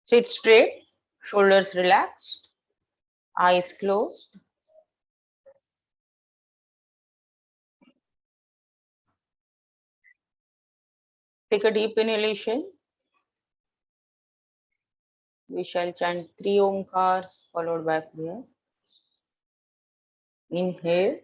Sit straight, shoulders relaxed, eyes closed. Take a deep inhalation. We shall chant 3 Omkars followed by prayer. Inhale.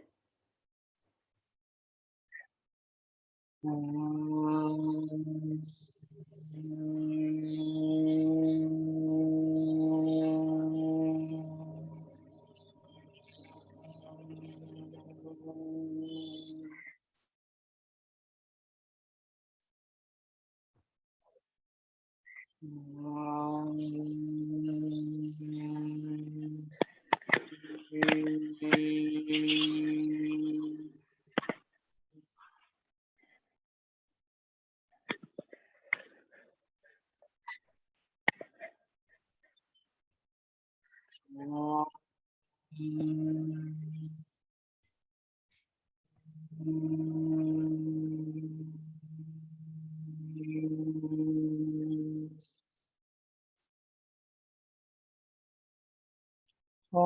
Om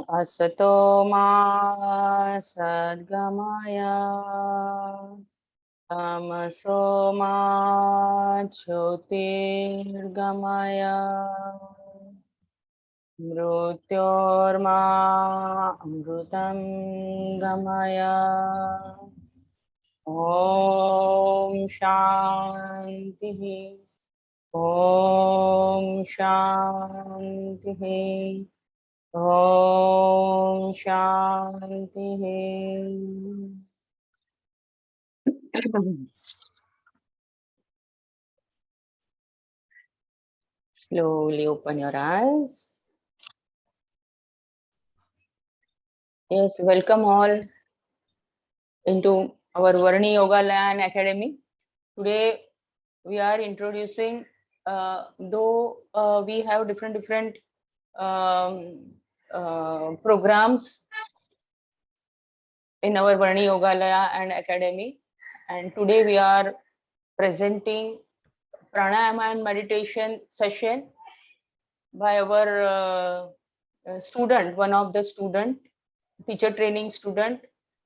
Asato Ma Sadgamaya Tamaso Ma Jyotirgamaya Mrutyorma Amrutam Gamaya Om Shanti Om Shanti Om Shanti. Slowly open your eyes. Yes, welcome all into our Varni Yoga Land Academy. Today we are introducing, though we have different programs in our Varni Yogalaya and Academy, and today we are presenting pranayama and meditation session by our student, one of the student, teacher training student,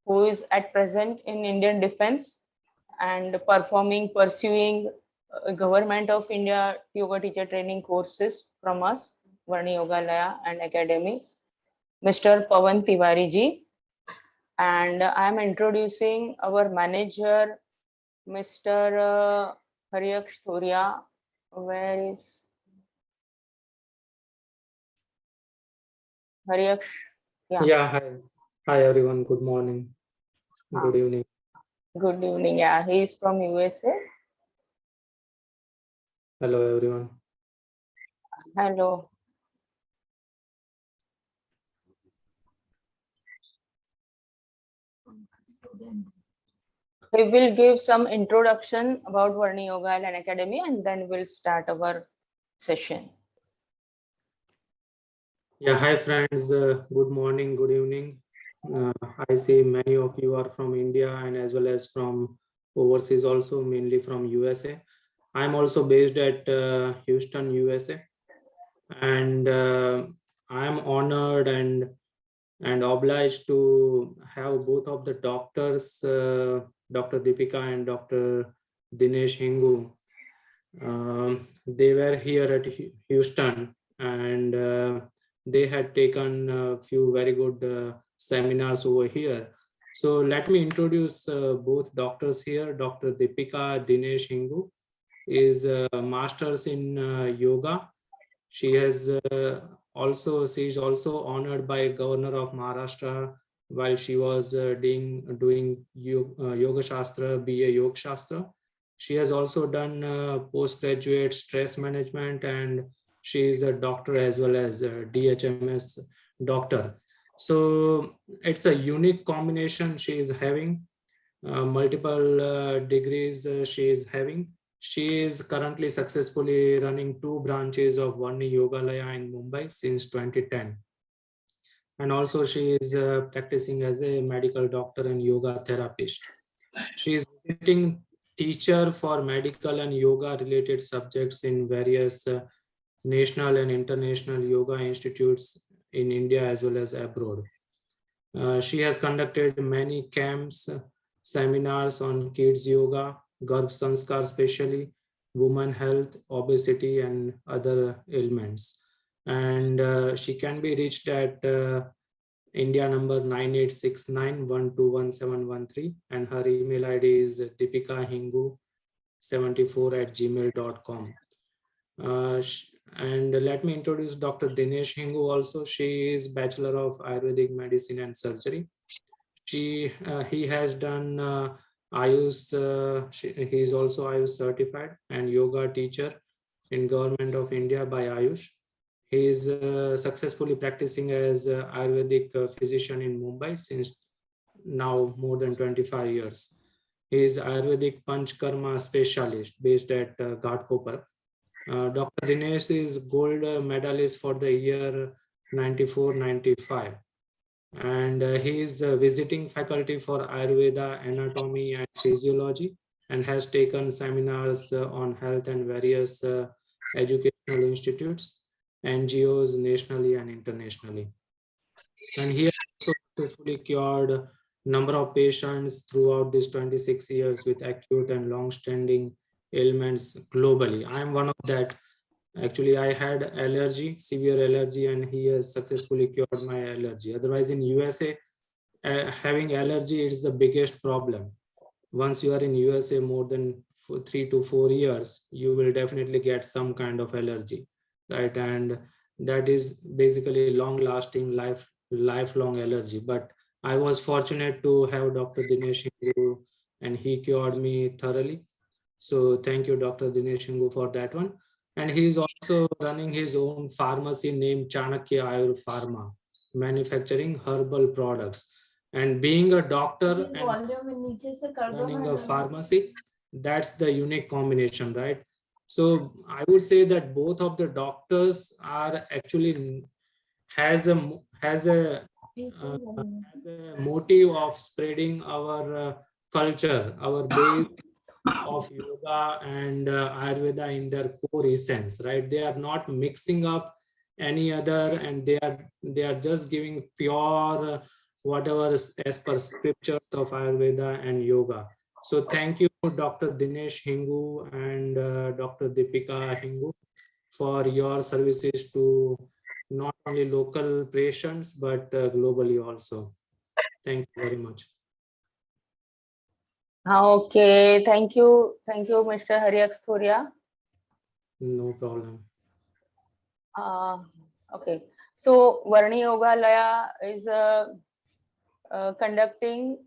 who is at present in Indian Defense and pursuing Government of India yoga teacher training courses from us, Varni Yogalaya and Academy, Mr. Pawan Tiwari ji. And I am introducing our manager, Mr. Hariyaksh Thoria. Where is Hariyaksh? Yeah, hi. Hi everyone. Good morning. Good evening. Good evening. Yeah, he is from USA. Hello everyone. Hello. We will give some introduction about Varni Yoga and Academy, and then we'll start our session. Yeah, hi friends. Good morning, good evening. I see many of you are from India and as well as from overseas also, mainly from USA. I'm also based at Houston, USA. And I'm honored and obliged to have both of the doctors, Dr. Deepika and Dr. Dinesh Hingu. They were here at Houston, and they had taken a few very good seminars over here. So let me introduce both doctors here. Dr. Deepika Dinesh Hingu is a master's in yoga. She is also honored by Governor of Maharashtra while she was doing Yoga Shastra, BA Yoga Shastra. She has also done postgraduate stress management, and she is a doctor as well as a DHMS doctor. So it's a unique combination she is having. Multiple degrees she is having. She is currently successfully running 2 branches of Varni Yogalaya in Mumbai since 2010. And also she is practicing as a medical doctor and yoga therapist. She is visiting teacher for medical and yoga related subjects in various national and international yoga institutes in India as well as abroad. She has conducted many camps, seminars on kids yoga, Garbh Sanskar especially, women health, obesity, and other ailments. And she can be reached at India number 9869121713, and her email ID is deepikahingu74@gmail.com. And let me introduce Dr. Dinesh Hingu also. She is Bachelor of Ayurvedic Medicine and Surgery. He has done Ayush, he is also Ayush certified and yoga teacher in Government of India by Ayush. He is successfully practicing as Ayurvedic physician in Mumbai since now more than 25 years. He is Ayurvedic Panchkarma specialist based at Ghatkopar. Dr. Dinesh is gold medalist for the year 94-95. And he is visiting faculty for Ayurveda, anatomy and physiology, and has taken seminars on health and various educational institutes, NGOs nationally and internationally. And he has also successfully cured number of patients throughout these 26 years with acute and long-standing ailments globally. I am one of that. Actually, I had allergy, severe allergy, and he has successfully cured my allergy. Otherwise, in USA, having allergy is the biggest problem. Once you are in USA more than 3 to 4 years, you will definitely get some kind of allergy, right? And that is basically long-lasting, lifelong allergy. But I was fortunate to have Dr. Dinesh Hingu, and he cured me thoroughly. So thank you, Dr. Dinesh Hingu, for that one. And he is also running his own pharmacy named Chanakya Ayur Pharma, manufacturing herbal products. And being a doctor and running a pharmacy, that's the unique combination, right? So I would say that both of the doctors are actually has a motive of spreading our culture, our base of yoga and Ayurveda in their core essence, right? They are not mixing up any other, and they are just giving pure whatever is as per scriptures of Ayurveda and yoga. So thank you, Dr. Dinesh Hingu and Dr. Deepika Hingu, for your services to not only local patients but globally also. Thank you very much. Okay, thank you, Mr. Hariaksthoria. No problem. Okay, so Varni Yogalaya is conducting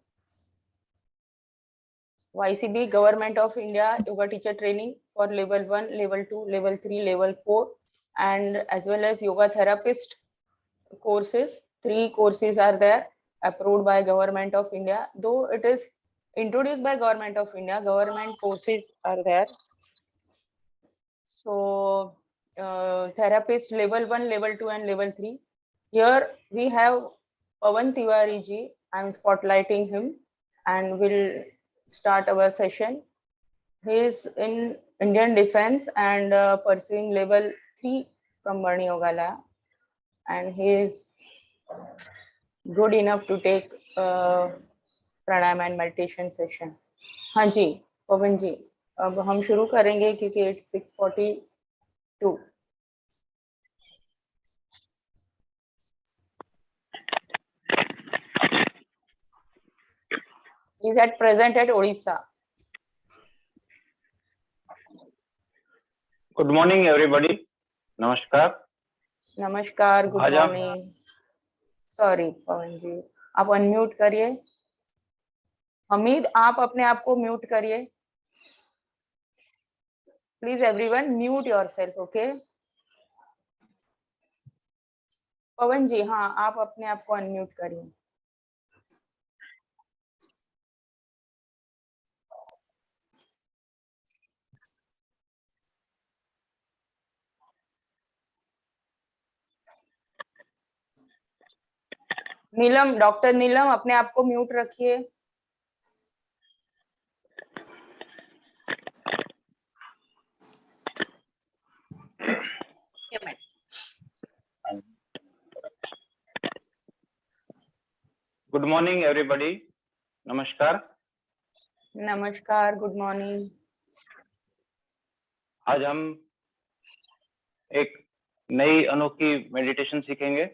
YCB Government of India Yoga Teacher Training for level 1, level 2, level 3, level 4, and as well as yoga therapist courses. 3 courses are there approved by Government of India. Though it is introduced by Government of India, government courses are there. So therapist level 1, level 2, and level 3. Here we have Pawan Tiwari ji. I am spotlighting him and will start our session. He is in Indian Defense and pursuing level 3 from Varni Yogalaya, and he is good enough to take pranayama and meditation session. हाँ जी पवन जी, अब हम शुरू करेंगे क्योंकि 6:42. He is at present at Odisha. Good morning, everybody. Namaskar. नमस्कार, good morning. Sorry पवन जी, आप unmute करिए. हमीद, आप अपने आप को म्यूट करिए. Please everyone mute yourself. Okay Pawan ji, हाँ आप अपने आप को अनम्यूट करिए. नीलम, डॉक्टर नीलम, अपने आप को म्यूट रखिए. Good morning, everybody. नमस्कार. नमस्कार, गुड मॉर्निंग. आज हम एक नई अनोखी मेडिटेशन सीखेंगे.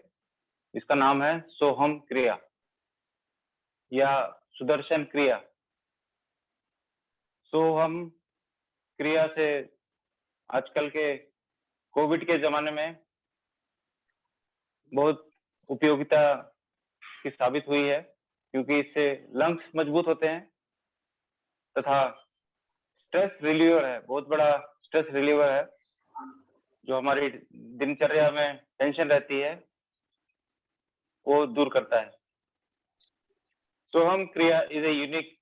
इसका नाम है सोहम क्रिया या सुदर्शन क्रिया. सोहम क्रिया से आजकल के कोविड के जमाने में बहुत उपयोगिता की साबित हुई है, क्योंकि इससे लंग्स मजबूत होते हैं तथा स्ट्रेस रिलीवर है. बहुत बड़ा स्ट्रेस रिलीवर है. जो हमारी दिनचर्या में टेंशन रहती है वो दूर करता है. सोहम क्रिया is a unique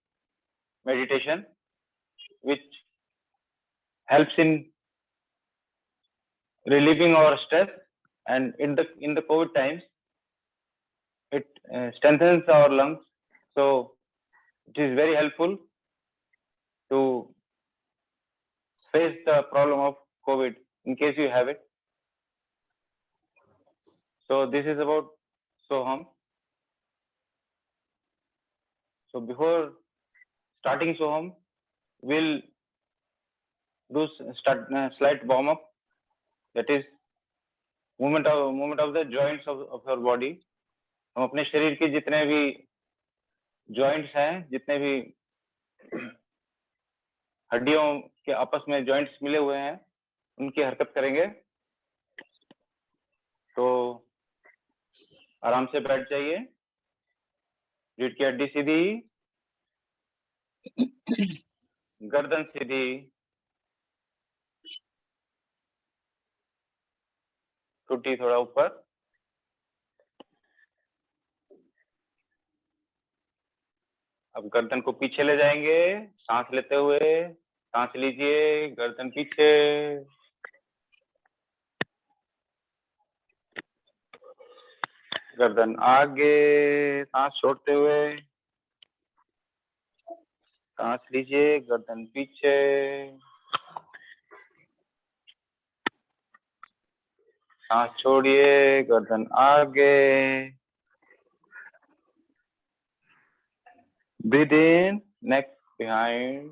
meditation which helps in relieving our stress, and in the COVID times it strengthens our lungs, so it is very helpful to face the problem of COVID in case you have it. So this is about Soham. So before starting Soham, we'll do slight warm up, that is movement of the joints of your body. हम अपने शरीर के जितने भी joints हैं, जितने भी हड्डियों के आपस में जॉइंट्स मिले हुए हैं, उनकी हरकत करेंगे. तो आराम से बैठ जाइए. रीढ़ की हड्डी सीधी, गर्दन सीधी, ठुड्डी थोड़ा ऊपर. अब गर्दन को पीछे ले जाएंगे. सांस लेते हुए सांस लीजिए, गर्दन पीछे, गर्दन आगे. सांस छोड़ते हुए सांस लीजिए, गर्दन पीछे, सांस छोड़िए, गर्दन आगे. Breathe in, neck behind.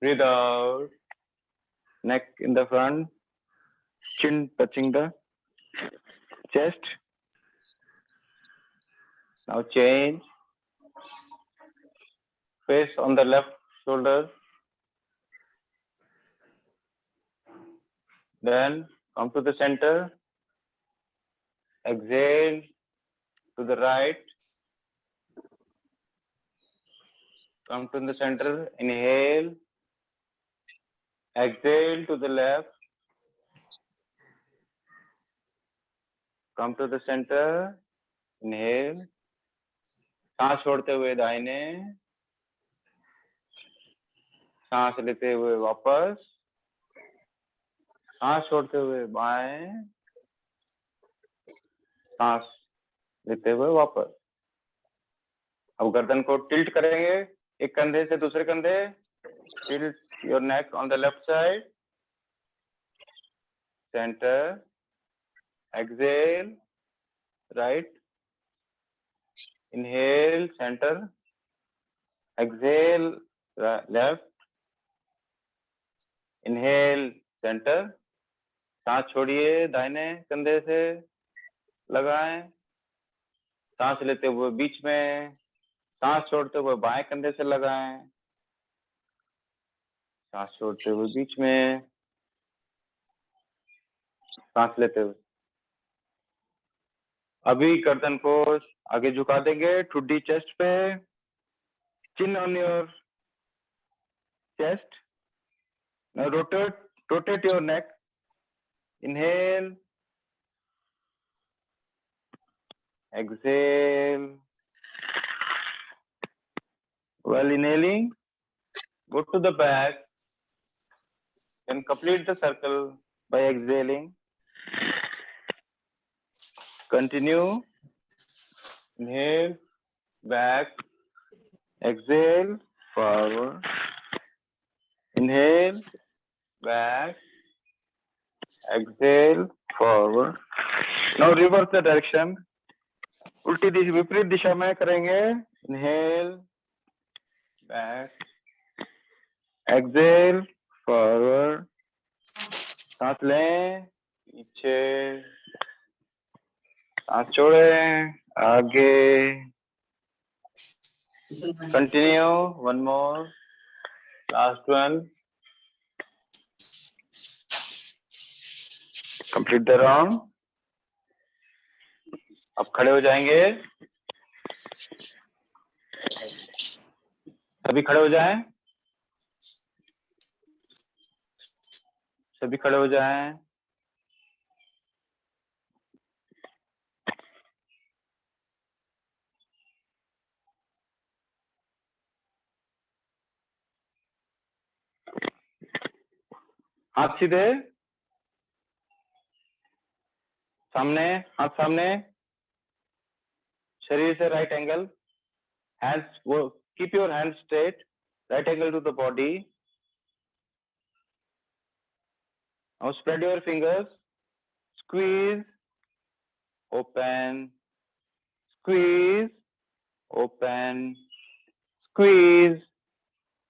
Breathe out, neck in the front, chin touching the chest. Now change. Face on the left shoulder. Then come to the center. Exhale to the right. Come to the center. Inhale. Exhale to the left. Come to the center. Inhale. सांस छोड़ते हुए दाहिने, सांस लेते हुए वापस, सांस छोड़ते हुए बाएं, सांस लेते हुए वापस. अब गर्दन को टिल्ट करेंगे एक कंधे से दूसरे कंधे. Tilt your neck on the left side. Centre. Exhale right. Inhale center. Exhale left. Inhale center. सांस छोड़िए, दाहिने कंधे से लगाएं. सांस लेते हुए बीच में, सांस छोड़ते हुए बाएं कंधे से लगाएं. सांस छोड़ते हुए बीच में, सांस लेते हुए. अभी गर्दन को आगे झुका देंगे, ठुड्डी चेस्ट पे, chin on your chest. Now rotate your neck. Inhale. Exhale. While inhaling, go to the back and complete the circle by exhaling. Continue. Inhale, back. Exhale, forward. Inhale, back. Exhale, forward. Now reverse the direction. उल्टी दिशा विपरीत दिशा में करेंगे। Inhale back, Excel forward, सांस लें पीछे, सांस छोड़ें आगे। Continue, one more, last one. Complete the round. अब खड़े हो जाएंगे, सभी खड़े हो जाएं, सभी खड़े हो जाएं। हाथ सीधे सामने, हाथ सामने, शरीर से राइट एंगल, हैंड्स वो keep your hand straight, right angle to the body. Now spread your fingers, squeeze, open, squeeze, open, squeeze,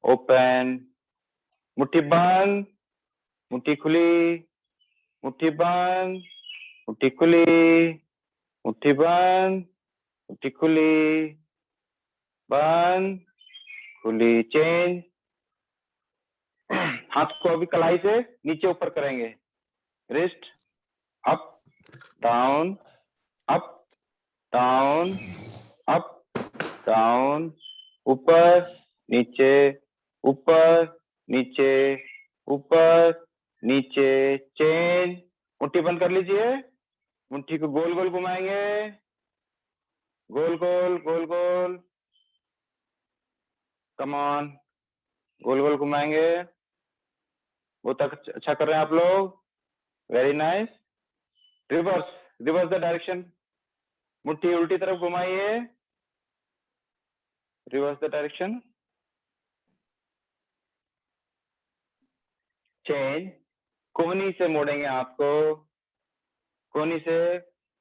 open. मुट्ठी बंद, मुट्ठी खुली, मुट्ठी बंद, मुट्ठी खुली, मुट्ठी बंद, मुट्ठी खुली, बंद, खुली। चेंज। हाथ को अभी कलाई से नीचे ऊपर करेंगे, wrist up down, up down, up down, ऊपर नीचे, ऊपर नीचे, ऊपर नीचे। चेंज। मुट्ठी बंद कर लीजिए, मुट्ठी को गोल गोल घुमाएंगे, गोल गोल गोल गोल, कम ऑन, गोल गोल घुमाएंगे। बहुत अच्छा कर रहे हैं आप लोग, very nice. Reverse, reverse the direction, मुट्ठी उल्टी तरफ घुमाइए, रिवर्स द डायरेक्शन। चेंज। कोहनी से मोड़ेंगे हाथ को, कोहनी से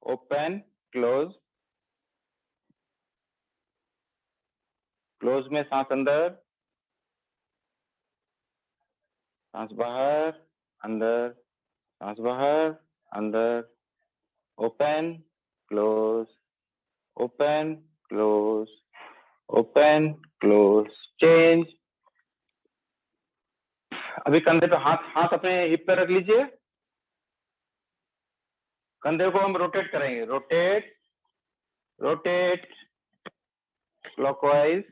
ओपन क्लोज, क्लोज में सांस अंदर, सांस बाहर, अंदर, सांस बाहर, अंदर, open close, open close, open close. Change. अभी कंधे पे हाथ, हाथ अपने हिप पे रख लीजिए, कंधे को हम रोटेट करेंगे, रोटेट, रोटेट क्लॉकवाइज,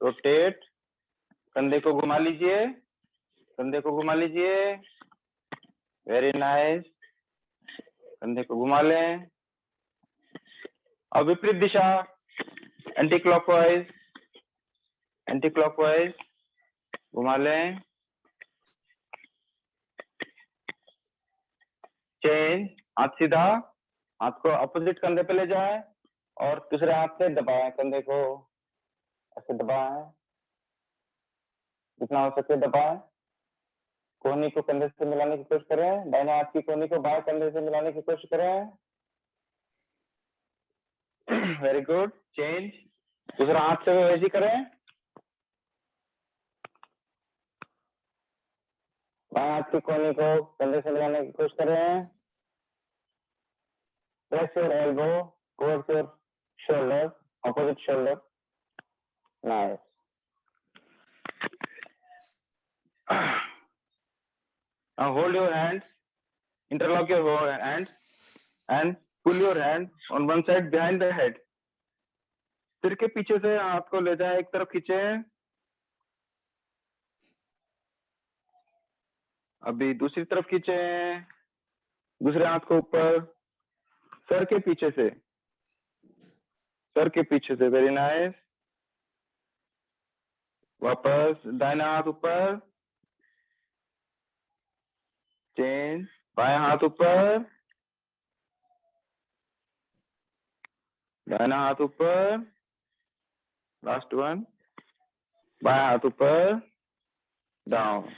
रोटेट। कंधे को घुमा लीजिए, कंधे को घुमा लीजिए, वेरी नाइस। कंधे को घुमा लें। अब विपरीत दिशा, एंटी क्लॉकवाइज, एंटी क्लॉकवाइज घुमा लें। चेंज। हाथ सीधा, हाथ को अपोजिट कंधे पे ले जाएं और दूसरे हाथ से दबाएं, कंधे को ऐसे दबाएं, जितना हो सके दबाएं। कोहनी को कंधे से मिलाने की कोशिश करें, दाहिने हाथ की कोहनी को बाएं कंधे से मिलाने की कोशिश करें, वेरी गुड। चेंज। दूसरा हाथ से वैसे ही करें, बाएं हाथ की कोहनी को कंधे से मिलाने की कोशिश करें, press your elbow towards your shoulder, opposite shoulder, nice. Now hold your hands, interlock your hands and pull your hand on one side behind the head. सिर के पीछे से हाथ को ले जाए, एक तरफ खींचे, अभी दूसरी तरफ खींचे, दूसरे हाथ को ऊपर, सर के पीछे से, सर के पीछे से, वेरी नाइस। वापस दाहिना हाथ ऊपर, चेंज, बायां हाथ ऊपर, दाहिना हाथ ऊपर, लास्ट वन, बायां हाथ ऊपर, डाउन।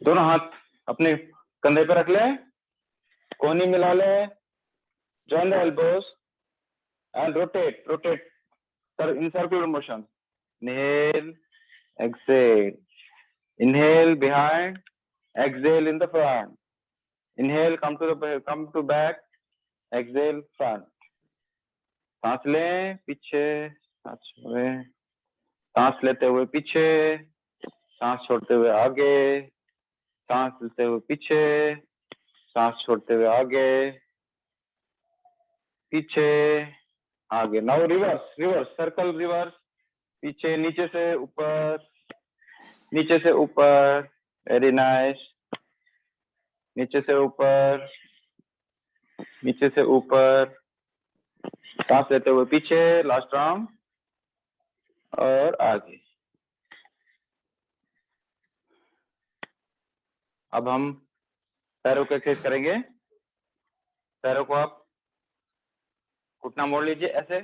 दोनों हाथ अपने कंधे पे रख ले, कोहनी मिला ले, join the elbows and rotate in circular motion. Inhale, exhale. Inhale behind, exhale in the front. Inhale, come to back, exhale front. सांस लें पीछे, सांस छोड़ें, सांस लेते हुए पीछे, सांस छोड़ते हुए आगे, सांस लेते हुए पीछे, सांस छोड़ते हुए आगे, पीछे, आगे. नाउ रिवर्स सर्कल रिवर्स, पीछे नीचे से ऊपर, वेरी नाइस. नीचे से ऊपर, सांस लेते हुए पीछे, लास्ट राउंड, और आगे. अब हम पैरों को एक्सरसाइज करेंगे. पैरों को आप घुटना मोड़ लीजिए ऐसे,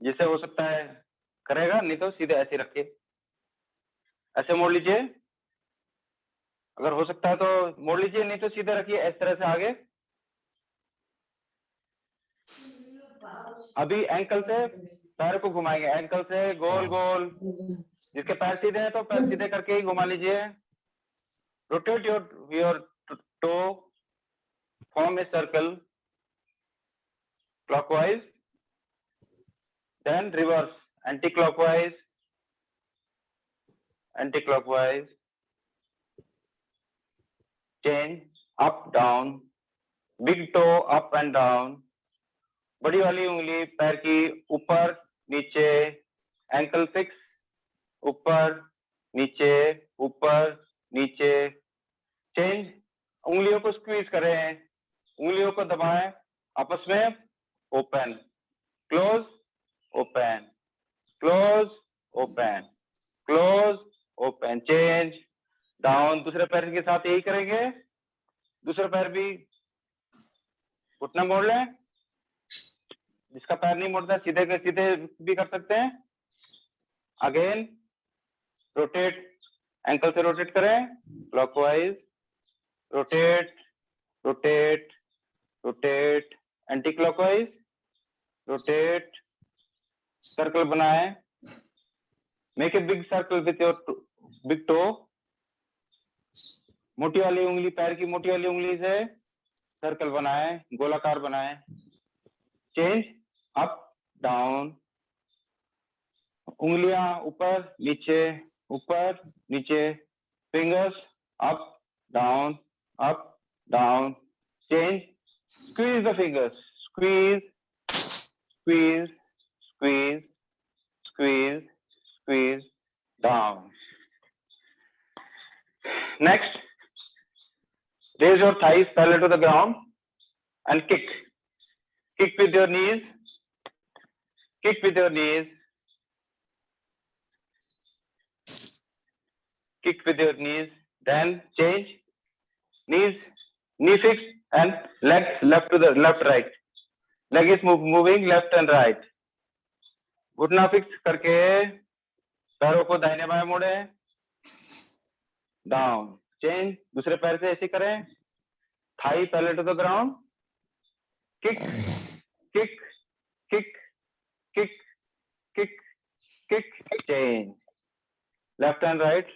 जिससे हो सकता है करेगा, नहीं तो सीधे ऐसे रखिए, ऐसे मोड़ लीजिए. अगर हो सकता है तो मोड़ लीजिए, नहीं तो सीधे रखिए इस तरह से आगे. अभी एंकल से पैर को घुमाएंगे, एंकल से गोल गोल. जिसके पैर सीधे हैं तो पैर सीधे करके ही घुमा लीजिए. Rotate your toe, form a circle clockwise, then reverse, anti-clockwise, change, up down, big toe up and down. बड़ी वाली उंगली पैर की ऊपर नीचे, एंकल फिक्स, ऊपर नीचे, चेंज. उंगलियों को स्क्वीज करें, उंगलियों को दबाएं आपस में, open, close, open, close, open, change, down. दूसरे पैर के साथ यही करेंगे. दूसरा पैर भी घुटना मोड़ लें. जिसका पैर नहीं मोड़ता सीधे भी कर सकते हैं. अगेन रोटेट, एंकल से रोटेट करें, clockwise, rotate, anti clockwise, rotate, circle बनाए. Make a big circle with your big toe. मोटी वाली उंगली, पैर की मोटी वाली उंगली से सर्कल बनाए, गोलाकार बनाए. चेंज, अप डाउन, उंगलियां ऊपर नीचे, fingers up down, change, squeeze the fingers, squeeze down. Next, raise your thighs parallel to the ground and kick with your knees, then change, knee fixed and legs left to the right, leg is moving left and right. घुटना fix करके पैरों को दाहिने बाएं मोड़े, down, change. दूसरे पैर से ऐसे करें, thigh parallel to the ground, kick, change, left and right,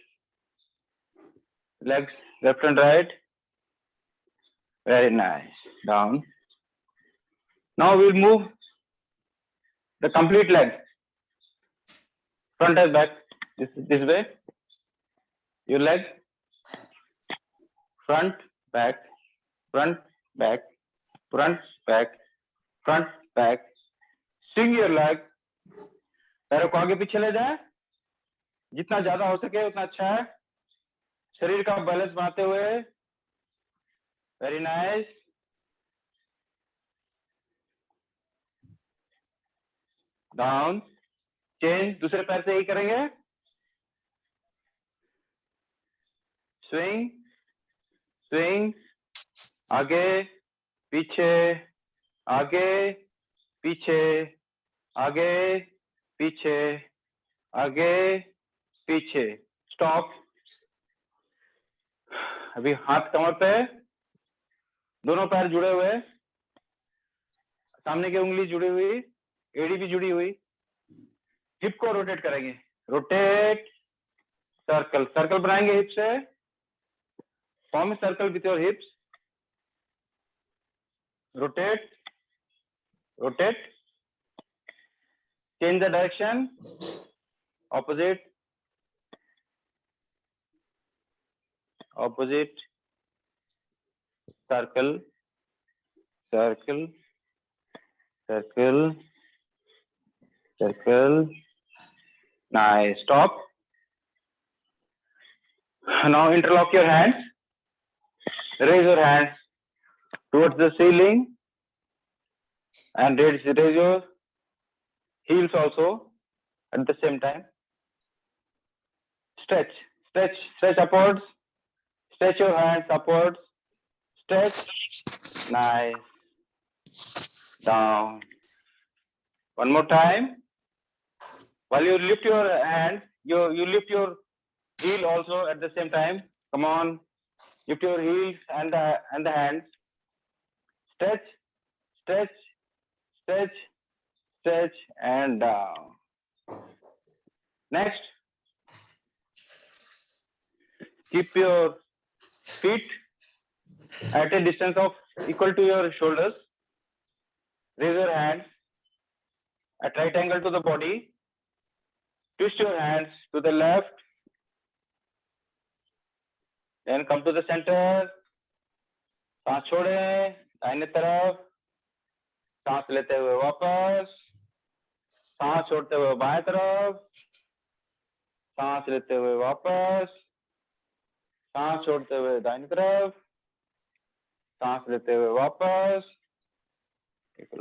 legs left and right, very nice, down. Now we'll move the complete leg, front and back, this way. Your leg, front, back, swing your leg. पैरों को आगे पीछे ले जाए, जितना ज्यादा हो सके उतना अच्छा है. शरीर का बैलेंस बनाते हुए, वेरी नाइस. Down, change. दूसरे पैर से यही करेंगे, स्विंग, आगे पीछे, आगे पीछे, स्टॉप. अभी हाथ कमर पे, दोनों पैर जुड़े हुए, सामने की उंगली जुड़ी हुई, एड़ी भी जुड़ी हुई। हिप को रोटेट करेंगे, रोटेट, सर्कल, सर्कल बनाएंगे हिप से, form circle with your hips, rotate, rotate, change the direction, opposite, opposite, circle, circle, circle, circle. Nice. Stop. Now interlock your hands, raise your hands towards the ceiling, and raise your heels also at the same time. Stretch, stretch, stretch upwards, stretch your hands upwards, stretch, nice, down. One more time. While you lift your hand, you lift your heel also at the same time. Come on, lift your heels and the hands. Stretch, stretch, stretch, stretch, and down. Next, keep your feet at a distance of equal to your shoulders. Raise your hands at right angle to the body. Twist your hands to the left. Then come to the center. सांस छोड़े दाहिने तरफ, सांस लेते हुए वापस, सांस छोड़ते हुए बाएं तरफ, सांस लेते हुए वापस, सांस छोड़ते हुए दाहिनी तरफ, सांस लेते हुए वापस.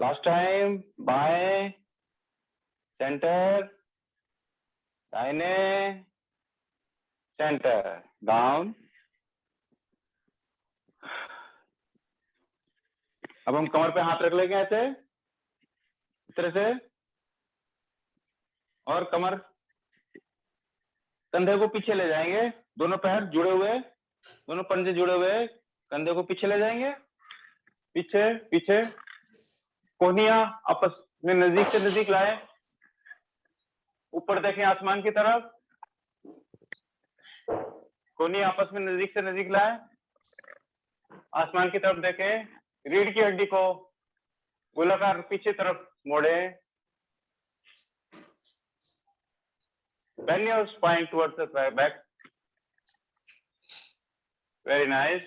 लास्ट टाइम, बाएं, सेंटर, दाहिने, सेंटर, डाउन. अब हम कमर पे हाथ रख लेंगे ऐसे, इस तरह से, और कमर, कंधे को पीछे ले जाएंगे, दोनों पैर जुड़े हुए, दोनों पंजे जुड़े हुए, कंधे को पीछे ले जाएंगे, पीछे पीछे, कोहनियां आपस में नजदीक से नजदीक लाए, ऊपर देखें आसमान की तरफ, कोहनियां आपस में नजदीक से नजदीक लाए, आसमान की तरफ देखें, रीढ़ की हड्डी को गोलाकार पीछे तरफ मोड़े. Bend your spine towards the back. Very nice.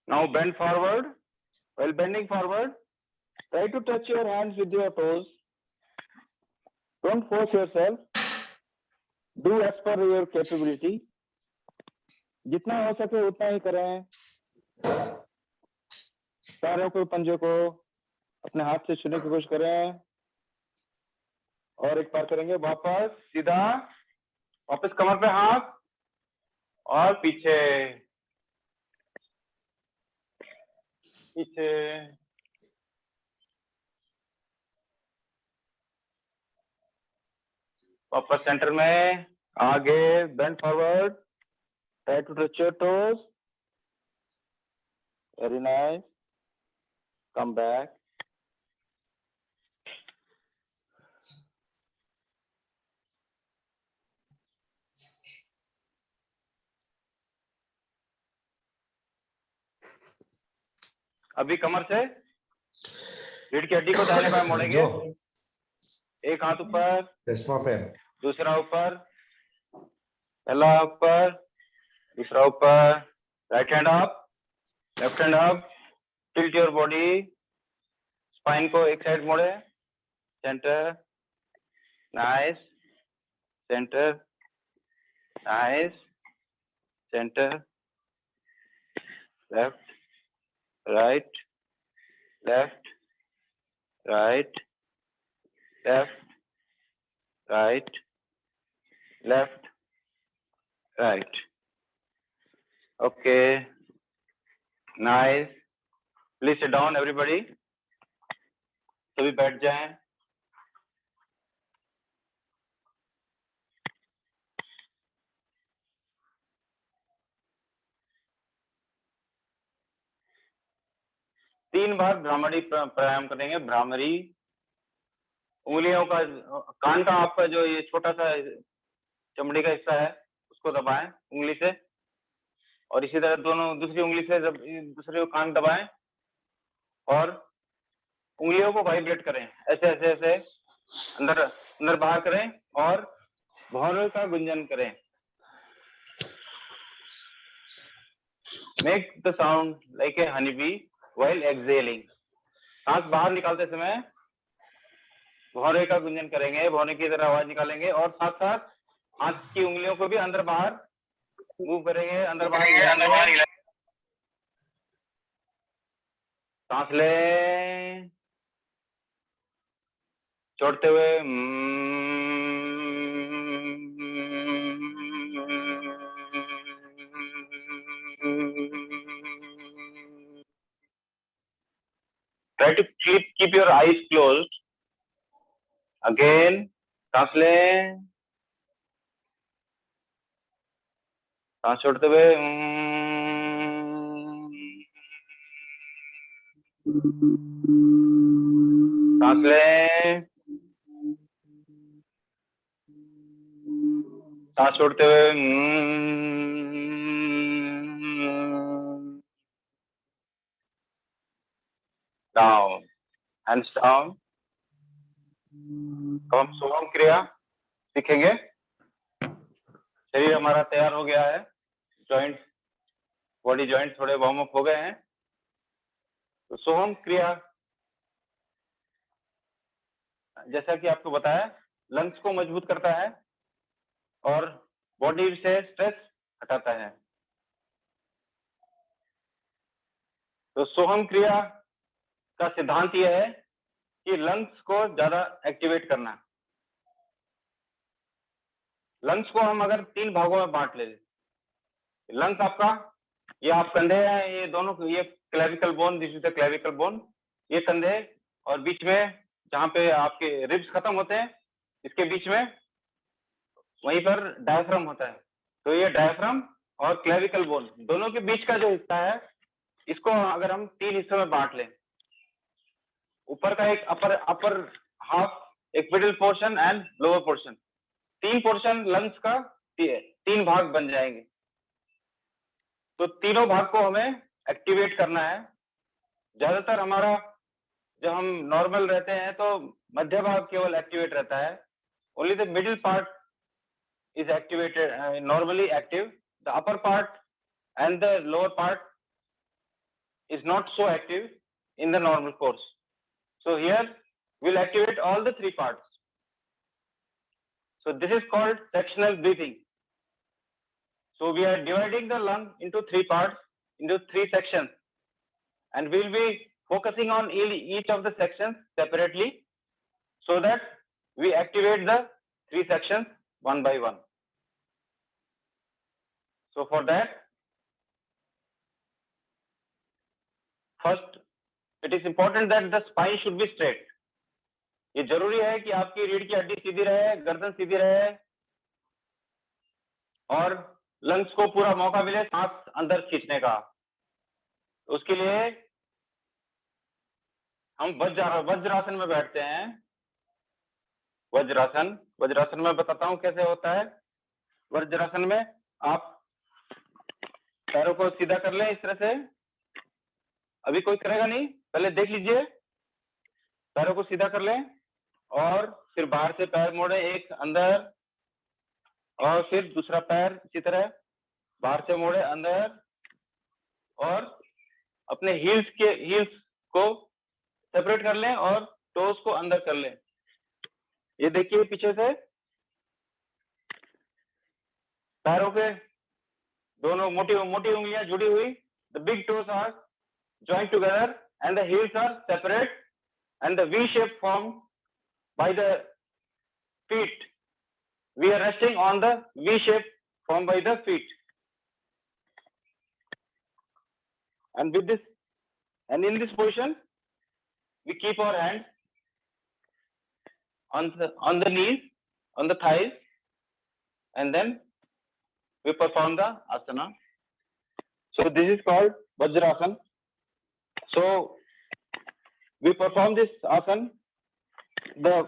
Now bend forward. While bending forward, try to touch your hands with your toes. Don't force yourself. Do as per your capability. जितना हो सके उतना ही करें. पैरों को, पंजों को अपने हाथ से छूने की कोशिश करें. और एक बार करेंगे, वापस सीधा, वापस कमर पे हाथ, और पीछे पीछे, वापस सेंटर में, आगे, bend forward, try to touch your toes. Very nice. Come back. अभी कमर से रीढ़ की हड्डी को दाहिने बाएं मोड़ेंगे. एक हाथ ऊपर, दूसरा ऊपर, पहला ऊपर, दूसरा ऊपर, right hand up, left hand up, tilt your body, spine को एक साइड मोड़े, centre, nice, centre, nice, centre, left, right, left, right, left, right, left, right. Okay, nice. Please sit down, everybody. सभी बैठ जाएं. 3 बार भ्रामरी प्राणायाम करेंगे। भ्रामरी, उंगलियों का, कान का आपका जो ये छोटा सा चमड़ी का हिस्सा है उसको दबाएं उंगली से, और इसी तरह दोनों दूसरी उंगली से जब दूसरे कान दबाएं और उंगलियों को वाइब्रेट करें, ऐसे ऐसे ऐसे अंदर अंदर बाहर करें और भौंरे का गुंजन करें। Make the sound like a honey bee while exhaling. सांस बाहर निकालते समय भौंरे का गुंजन करेंगे, भौंरे की तरह आवाज निकालेंगे, और साथ साथ हाथ की उंगलियों को भी अंदर बाहर मूव करेंगे, अंदर बाहर। सांस लें, छोड़ते हुए try to keep your eyes closed. Again, सांस लें, सांस छोड़ते हुए सांस लें, सांस छोड़ते हुए down, hands down। अब हम सोहम क्रिया सीखेंगे। शरीर हमारा तैयार हो गया है, जॉइंट, बॉडी जॉइंट थोड़े वार्म अप हो गए हैं। तो सोहम क्रिया, जैसा कि आपको बताया, लंग्स को मजबूत करता है और बॉडी से स्ट्रेस हटाता है। तो सोहम क्रिया का सिद्धांत यह है कि लंग्स को ज्यादा एक्टिवेट करना। लंग्स को हम अगर 3 भागों में बांट ले, लंग्स आपका, ये आप कंधे हैं, ये दोनों, ये clavicle bone, this is the clavicle bone, ये कंधे, और बीच में जहां पे आपके रिब्स खत्म होते हैं, इसके बीच में वहीं पर डायफ्राम होता है। तो ये डायफ्राम और क्लेविकल बोन दोनों के बीच का जो हिस्सा है, इसको अगर हम 3 हिस्सों में बांट लें, ऊपर का एक अपर हाफ, एक middle portion and lower portion, 3 portion lungs का 3 भाग बन जाएंगे। तो तीनों भाग को हमें एक्टिवेट करना है। ज्यादातर हमारा, जब हम नॉर्मल रहते हैं तो मध्य भाग केवल एक्टिवेट रहता है। Only the middle part is activated, normally active. The upper part and the lower part is not so active in the normal course. So here we'll activate all the 3 parts. So this is called sectional breathing. So we are dividing the lung into 3 parts, into 3 sections, and we'll be focusing on each of the sections separately so that we activate the 3 sections one by one. So for that, first, it is important that the spine should be straight. ये जरूरी है कि आपकी रीढ़ की हड्डी सीधी रहे, गर्दन सीधी रहे, और लंग्स को पूरा मौका मिले सांस अंदर खींचने का। उसके लिए हम वज्रासन में बैठते हैं। वज्रासन में बताता हूं कैसे होता है। वज्रासन में आप पैरों को सीधा कर लें इस तरह से। अभी कोई करेगा नहीं, पहले देख लीजिए। पैरों को सीधा कर लें और फिर बाहर से पैर मोड़े, एक अंदर, और फिर दूसरा पैर इसी तरह बाहर से मोड़े अंदर, और अपने हील्स को सेपरेट कर लें और टोस को अंदर कर लें। ये देखिए पीछे से पैरों के दोनों मोटी उंगलियां जुड़ी हुई, the big toes are joined together and the heels are separate, and the V shape formed by the feet. We are resting on the V shape formed by the feet, and with this, and in this position we keep our hands on the knees, on the thighs, and then we perform the asana. So this is called Vajrasana. So we perform this asana, the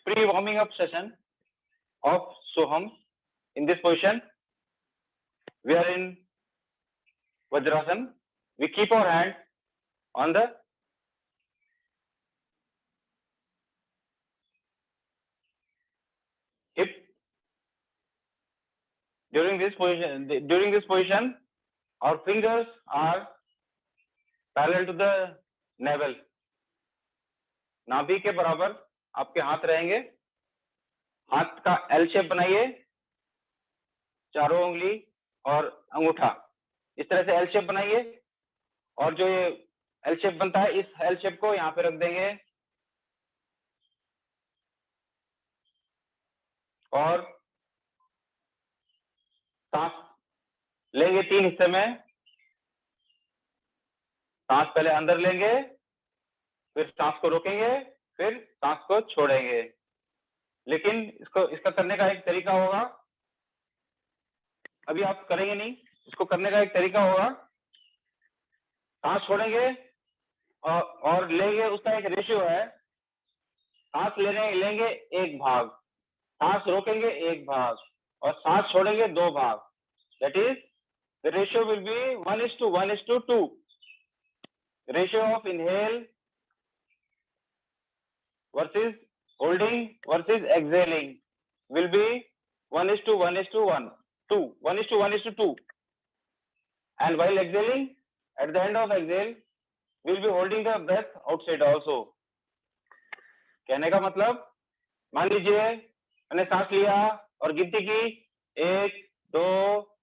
pre-warming up session of Soham. In this position, we are in Vajrasana. We keep our hands on the hip. During this position, our fingers are parallel to the navel. नाभि के बराबर आपके हाथ रहेंगे. हाथ का L shape बनाइए, चारों उंगली और अंगूठा इस तरह से एल शेप बनाइए. और जो ये एल शेप बनता है, इस एल शेप को यहाँ पे रख देंगे और सांस लेंगे 3 हिस्से में. सांस पहले अंदर लेंगे, फिर सांस को रोकेंगे, फिर सांस को छोड़ेंगे. लेकिन इसका करने का एक तरीका होगा. अभी आप करेंगे नहीं, इसको करने का एक तरीका होगा. सांस छोड़ेंगे और लेंगे, उसका एक रेशियो है. सांस लेंगे 1 भाग, सांस रोकेंगे 1 भाग और सांस छोड़ेंगे 2 भाग. That is the ratio will be 1:1:2. Ratio of inhale versus holding versus exhaling will be 1:1:1, 1:1:2. And while exhaling, at the end of exhale, we'll be holding the breath outside also. कहने का मतलब, मान लीजिए मैंने सांस लिया और गिनती की 1 2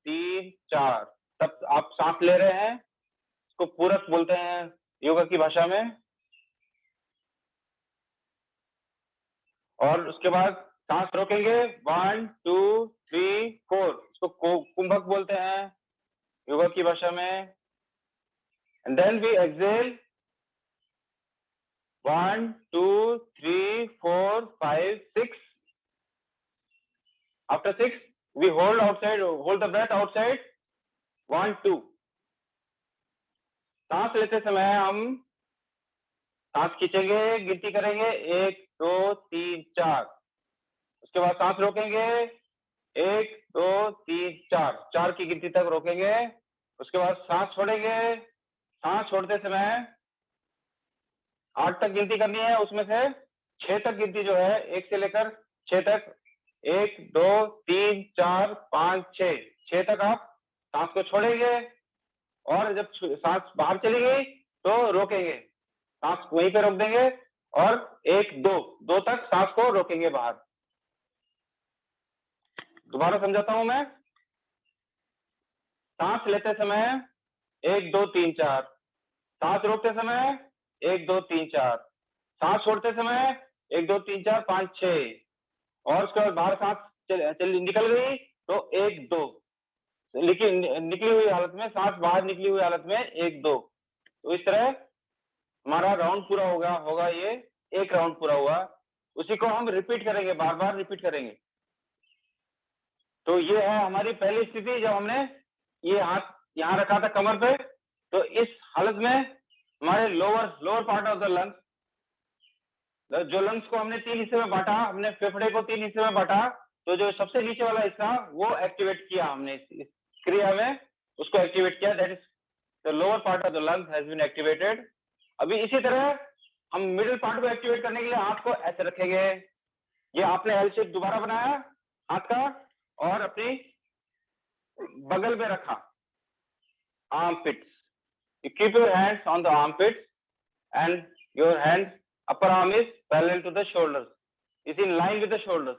3 4, तब आप सांस ले रहे हैं. इसको पूरक बोलते हैं योगा की भाषा में. और उसके बाद सांस रोकेंगे 1 2 3 4, इसको कुंभक बोलते हैं योगा की भाषा में. And then we exhale 1 2 3 4 5 6. After 6 we hold the breath outside 1 2. सांस लेते समय हम सांस खींचेंगे, गिनती करेंगे 1 2 3 4. उसके बाद सांस रोकेंगे 1 2 3 4, 4 की गिनती तक रोकेंगे. उसके बाद सांस छोड़ेंगे. सांस छोड़ते समय 8 तक गिनती करनी है, उसमें से 6 तक गिनती जो है 1 से लेकर 6 तक, 1 2 3 4 5 6 तक आप सांस को छोड़ेंगे. और जब सांस बाहर चली गई तो रोकेंगे, सांस वहीं पे रोक देंगे और 1 2 तक सांस को रोकेंगे बाहर. दोबारा समझाता हूं मैं. सांस लेते समय 1 2 3 4, सांस रोकते समय 1 2 3 4, सांस छोड़ते समय 1 2 3 4 5 6, और उसके बाद बाहर सांस निकल गई तो 1 2, निकली हुई हालत में, सांस बाहर निकली हुई हालत में 1 2. तो इस तरह हमारा राउंड पूरा होगा. ये एक राउंड पूरा हुआ. उसी को हम रिपीट करेंगे, बार बार रिपीट करेंगे. तो ये है हमारी पहली स्थिति. जब हमने ये हाथ यहाँ रखा था कमर पे, तो इस हालत में हमारे lower part of the lungs, जो लंग्स को हमने 3 हिस्से में बांटा, हमने फेफड़े को 3 हिस्से में बांटा, तो जो सबसे नीचे वाला हिस्सा वो एक्टिवेट किया हमने इस क्रिया में, उसको एक्टिवेट किया. That is the lower part of the lungs has been activated. अभी इसी तरह हम मिडिल पार्ट को एक्टिवेट करने के लिए हाथ को ऐसे रखेंगे. ये आपने एल शेप दोबारा बनाया हाथ का और अपनी बगल में रखा. armpits, you keep your hands on the armpits and your hands, upper arm is parallel to the shoulders, is in line with the shoulders.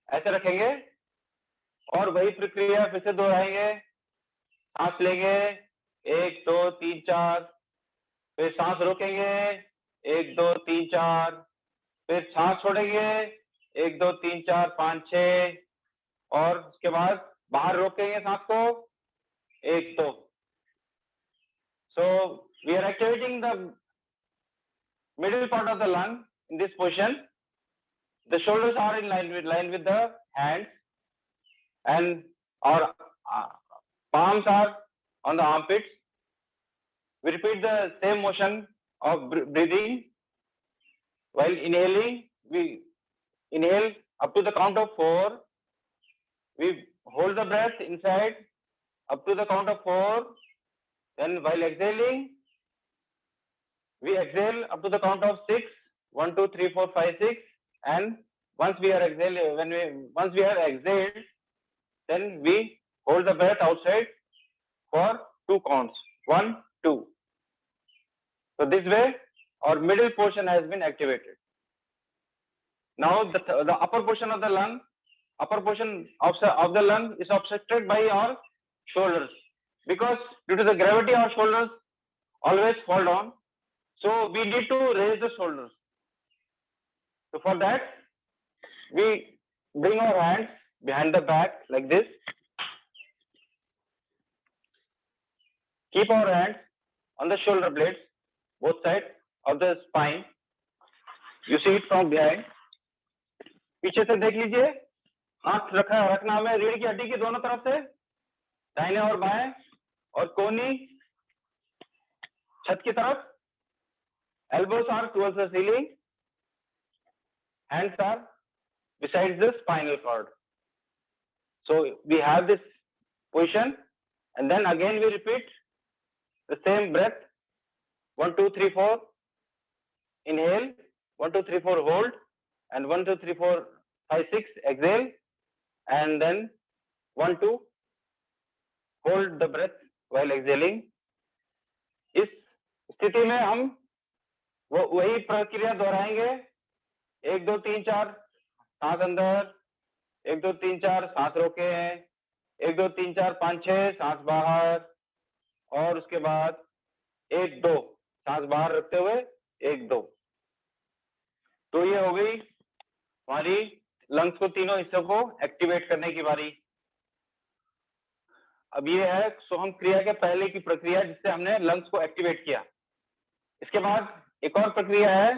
ऐसे रखेंगे और वही प्रक्रिया फिर से दोहराएंगे. सांस लेंगे 1 2 3 4, फिर सांस रोकेंगे 1 2 3 4, फिर सांस छोड़ेंगे 1 2 3 4 5 6, और उसके बाद बाहर रोकेंगे सांस को 1 2. So we are activating the middle part of the lung in this position. The shoulders are in line with the hands, and our palms are on the armpits. we repeat the same motion of breathing. While inhaling, we inhale up to the count of 4. We hold the breath inside up to the count of 4. Then while exhaling, we exhale up to the count of 6. 1, 2, 3, 4, 5, 6. And once we are exhaling, once we have exhaled, then we hold the breath outside for 2 counts. 1, 2. So this way, our middle portion has been activated. Now the upper portion of the lung, of the lung is obstructed by our shoulders, because due to the gravity our shoulders always fall down. So we need to raise the shoulders. So for that, we bring our hands behind the back like this. Keep our hands on the shoulder blades, both sides of the spine. You see it from behind. पीछे से देख लीजिए, हाथ रखना हमें रीढ़ की हड्डी की दोनों तरफ से, दाहिने और बाएं, और कोहनी छत की तरफ. Elbows are towards the ceiling. Hands are besides the spinal cord. So we have this position, and then again we repeat the same breath. 1, 2, 3, 4. Inhale. 1, 2, 3, 4. Hold. And 1, 2, 3, 4, 5, 6. Exhale. And then 1, 2. Hold the breath while exhaling. इस स्थिति में हम वही प्रक्रिया दोहराएंगे. 1, 2, 3, 4 सांस अंदर, 1, 2, 3, 4 सांस रोके हैं, 1, 2, 3, 4 5, 6 सांस बाहर, और उसके बाद 1, 2 सांस बाहर रखते हुए 1, 2. तो ये हो गई हमारी लंग्स को, तीनों हिस्सों को एक्टिवेट करने की बारी. अब ये है सोहम क्रिया के पहले की प्रक्रिया जिससे हमने लंग्स को एक्टिवेट किया. इसके बाद एक और प्रक्रिया है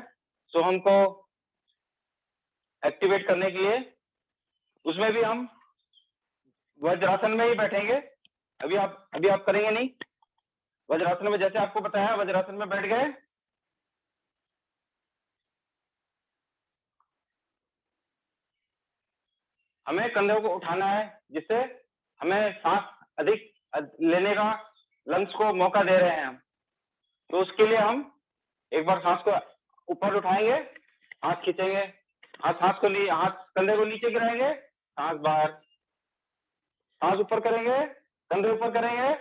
सोहम को एक्टिवेट करने के लिए. उसमें भी हम वज्रासन में ही बैठेंगे. अभी आप करेंगे नहीं. वज्रासन में जैसे आपको बताया, वज्रासन में बैठ गए. हमें कंधों को उठाना है, जिससे हमें सांस अधिक लेने का लंग्स को मौका दे रहे हैं हम. तो उसके लिए हम एक बार सांस को ऊपर उठाएंगे, हाथ खींचेंगे, हाथ कंधे को नीचे गिराएंगे, सांस बाहर, सांस ऊपर करेंगे, कंधे ऊपर करेंगे,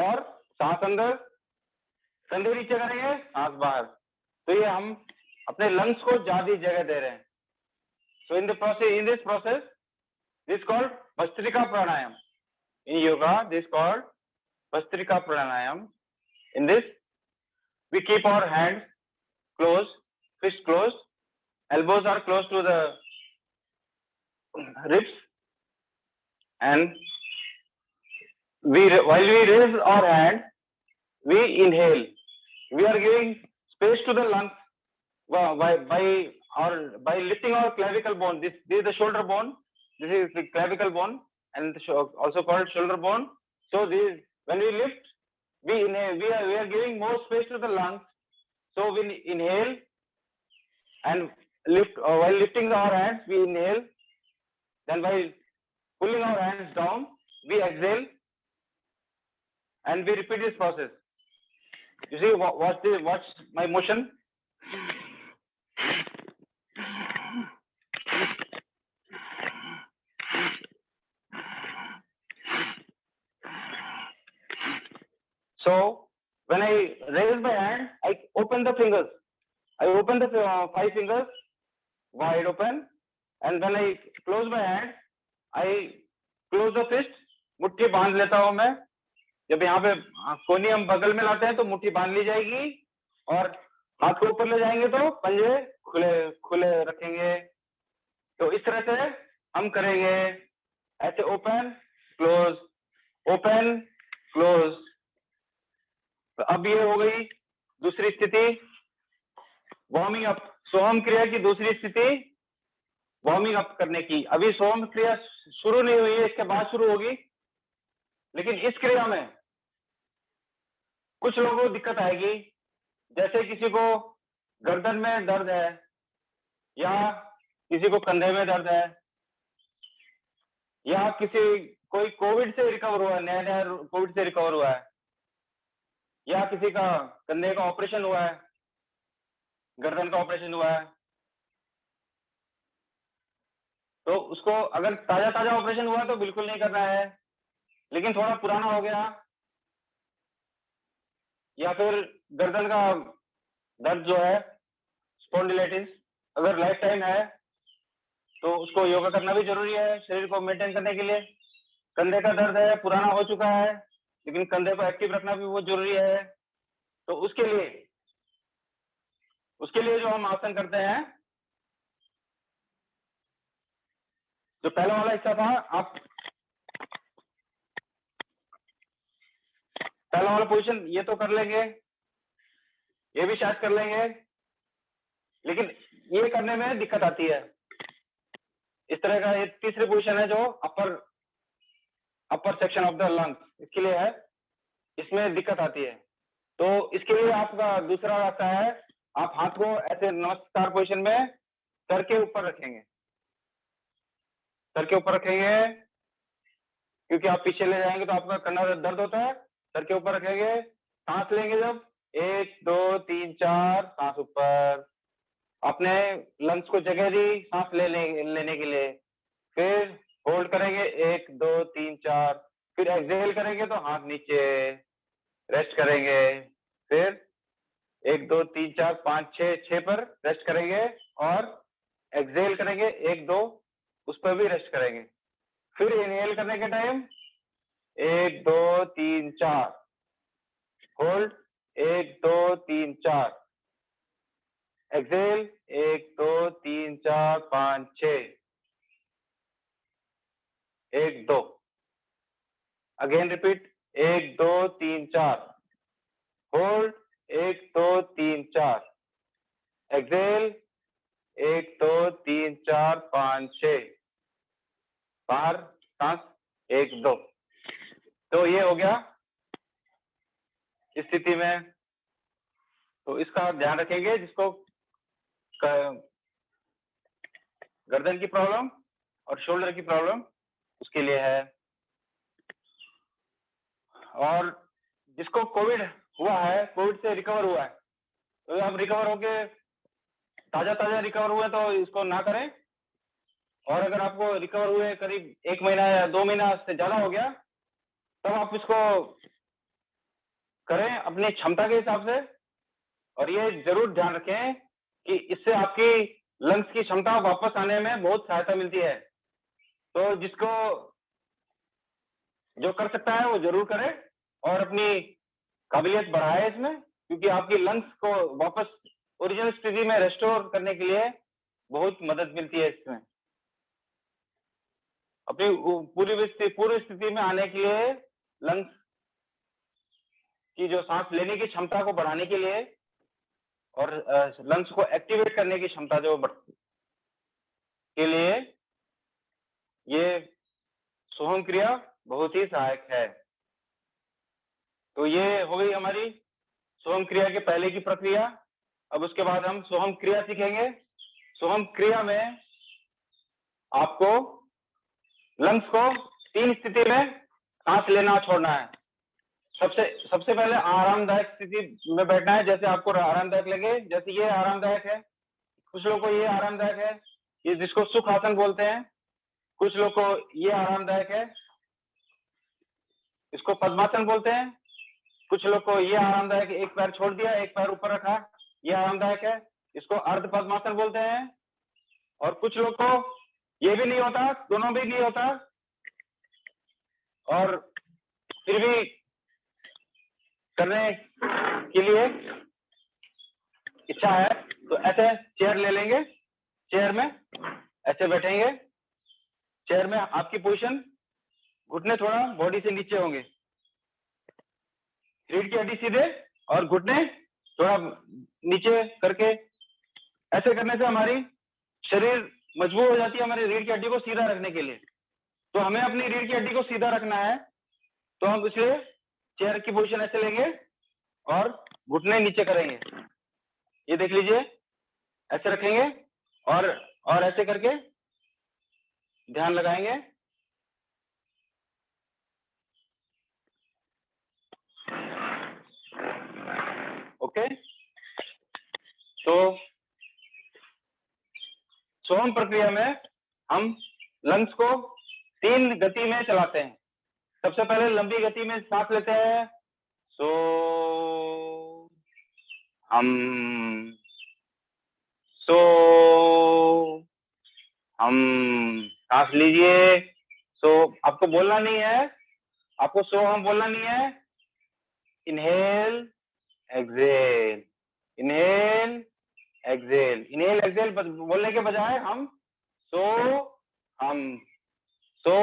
और सांस अंदर, कंधे नीचे करेंगे, सांस बाहर. तो ये हम अपने लंग्स को ज्यादा जगह दे रहे हैं. So in this process, this is called Bhastrika Pranayam. In yoga, this is called Bhastrika Pranayam. In this, we keep our hands closed, fists closed, elbows are close to the ribs, and while we raise our hand, we inhale. We are giving space to the lungs by lifting our clavicle bone. This is the shoulder bone. This is the clavicle bone, and also called shoulder bone. So when we lift, we inhale. We are giving more space to the lungs. So we inhale, and lift. While lifting our hands, we inhale. Then while pulling our hands down, we exhale, and we repeat this process. You see, watch my motion. So when I raise my hand, I open the fingers. I open the 5 fingers wide open, and when I close my hand, I close the fist. मुट्ठी बांध लेता हूं मैं. जब यहाँ पे कोहनी हम बगल में लाते हैं तो मुट्ठी बांध ली जाएगी, और हाथ को ऊपर ले जाएंगे तो पंजे खुले रखेंगे. तो इस तरह से हम करेंगे, ऐसे ओपन क्लोज. तो अब ये हो गई दूसरी स्थिति, वार्मिंग अप. सोहम क्रिया की दूसरी स्थिति वार्मिंग अप करने की. अभी सोहम क्रिया शुरू नहीं हुई है, इसके बाद शुरू होगी. लेकिन इस क्रिया में कुछ लोगों को दिक्कत आएगी, जैसे किसी को गर्दन में दर्द है या किसी को कंधे में दर्द है या कोई कोविड से रिकवर हुआ है, नया नया कोविड से रिकवर हुआ है या किसी का कंधे का ऑपरेशन हुआ है, गर्दन का ऑपरेशन हुआ है, तो उसको अगर ताजा ताजा ऑपरेशन हुआ तो बिल्कुल नहीं करना है, लेकिन थोड़ा पुराना हो गया या फिर गर्दन का दर्द जो है स्पॉन्डिलाइटिस अगर लाइफ टाइम है तो उसको योगा करना भी जरूरी है शरीर को मेंटेन करने के लिए। कंधे का दर्द है, पुराना हो चुका है, लेकिन कंधे को एक्टिव रखना भी बहुत जरूरी है। तो उसके लिए जो हम आसन करते हैं, जो पहला वाला हिस्सा था, आप पहला वाला पोजीशन ये तो कर लेंगे, ये भी शायद कर लेंगे, लेकिन ये करने में दिक्कत आती है। इस तरह का ये तीसरी पोजीशन है जो अपर सेक्शन ऑफ द लंग्स, इसके लिए है, इसमें दिक्कत आती है। तो इसके लिए आपका दूसरा रास्ता है, आप हाथ को ऐसे नमस्कार पोजीशन में सर के ऊपर रखेंगे, सर के ऊपर रखेंगे, क्योंकि आप पीछे ले जाएंगे तो आपका कंधा दर्द होता है। सर के ऊपर रखेंगे, सांस लेंगे जब 1 2 3 4 सांस ऊपर, आपने लंग्स को जगह दी सांस लेने के लिए, फिर होल्ड करेंगे 1 2 3 4, फिर एक्सहेल करेंगे तो हाथ नीचे, रेस्ट करेंगे, फिर 1 2 3 4 5 6 पर रेस्ट करेंगे और एक्सहेल करेंगे 1 2, उस पर भी रेस्ट करेंगे। फिर इनहेल करने के time 1 2 3 4, hold 1 2 3 4, exhale 1 2 3 4 5 6, 1 2, again repeat 1 2 3 4, hold 1 2 3 4, exhale 1 2 3 4 5 6, बाहर सांस 1 2। तो ये हो गया इस स्थिति में। तो इसका ध्यान रखेंगे, जिसको गर्दन की प्रॉब्लम और शोल्डर की प्रॉब्लम उसके लिए है, और जिसको कोविड हुआ है, कोविड से रिकवर हुआ है, तो आप रिकवर होके ताजा रिकवर हुए तो इसको ना करें। और अगर आपको रिकवर हुए करीब 1 महीना या 2 महीना से ज्यादा हो गया, तब आप इसको करें अपनी क्षमता के हिसाब से। और ये जरूर ध्यान रखें कि इससे आपकी लंग्स की क्षमता वापस आने में बहुत सहायता मिलती है। तो जिसको जो कर सकता है वो जरूर करे और अपनी काबिलियत बढ़ाए इसमें, क्योंकि आपकी लंग्स को वापस ओरिजिनल स्थिति में रेस्टोर करने के लिए बहुत मदद मिलती है इसमें। अपनी पूर्व स्थिति में आने के लिए लंग्स की जो सांस लेने की क्षमता को बढ़ाने के लिए और लंग्स को एक्टिवेट करने की क्षमता जो के लिए ये सोहम क्रिया बहुत ही सहायक है। तो ये हो गई हमारी सोहम क्रिया के पहले की प्रक्रिया। अब उसके बाद हम सोहम क्रिया सीखेंगे। सोहम क्रिया में आपको लंग्स को 3 स्थिति में सांस लेना छोड़ना है। सबसे पहले आरामदायक स्थिति में बैठना है, जैसे आपको आरामदायक लगे। जैसे ये आरामदायक है, कुछ लोगों को ये आरामदायक है, ये जिसको सुख आसन बोलते हैं। कुछ लोग को ये आरामदायक है, इसको पद्मासन बोलते हैं। कुछ लोग को ये आरामदायक, एक पैर छोड़ दिया, एक पैर ऊपर रखा, ये आरामदायक है, इसको अर्ध पद्मासन बोलते हैं। और कुछ लोग को ये भी नहीं होता, दोनों भी नहीं होता, और फिर भी करने के लिए इच्छा है तो ऐसे चेयर ले लेंगे, चेयर में ऐसे बैठेंगे। चेयर में आपकी पोजीशन, घुटने थोड़ा बॉडी से नीचे होंगे, रीढ़ की हड्डी सीधे और घुटने थोड़ा नीचे करके। ऐसे करने से हमारी शरीर मजबूत हो जाती है, हमारी रीढ़ की हड्डी को सीधा रखने के लिए। तो हमें अपनी रीढ़ की हड्डी को सीधा रखना है, तो हम इसलिए चेयर की पोजीशन ऐसे लेंगे और घुटने नीचे करेंगे, ये देख लीजिए, ऐसे रखेंगे और ऐसे करके ध्यान लगाएंगे। ओके, तो सोहम प्रक्रिया में हम लंग्स को 3 गति में चलाते हैं। सबसे पहले लंबी गति में सांस लेते हैं, सो हम, सो हम, सांस लीजिए। सो आपको बोलना नहीं है, आपको सो हम बोलना नहीं है। Inhale exhale, inhale exhale, inhale exhale बोलने के बजाय हम सो हम, सो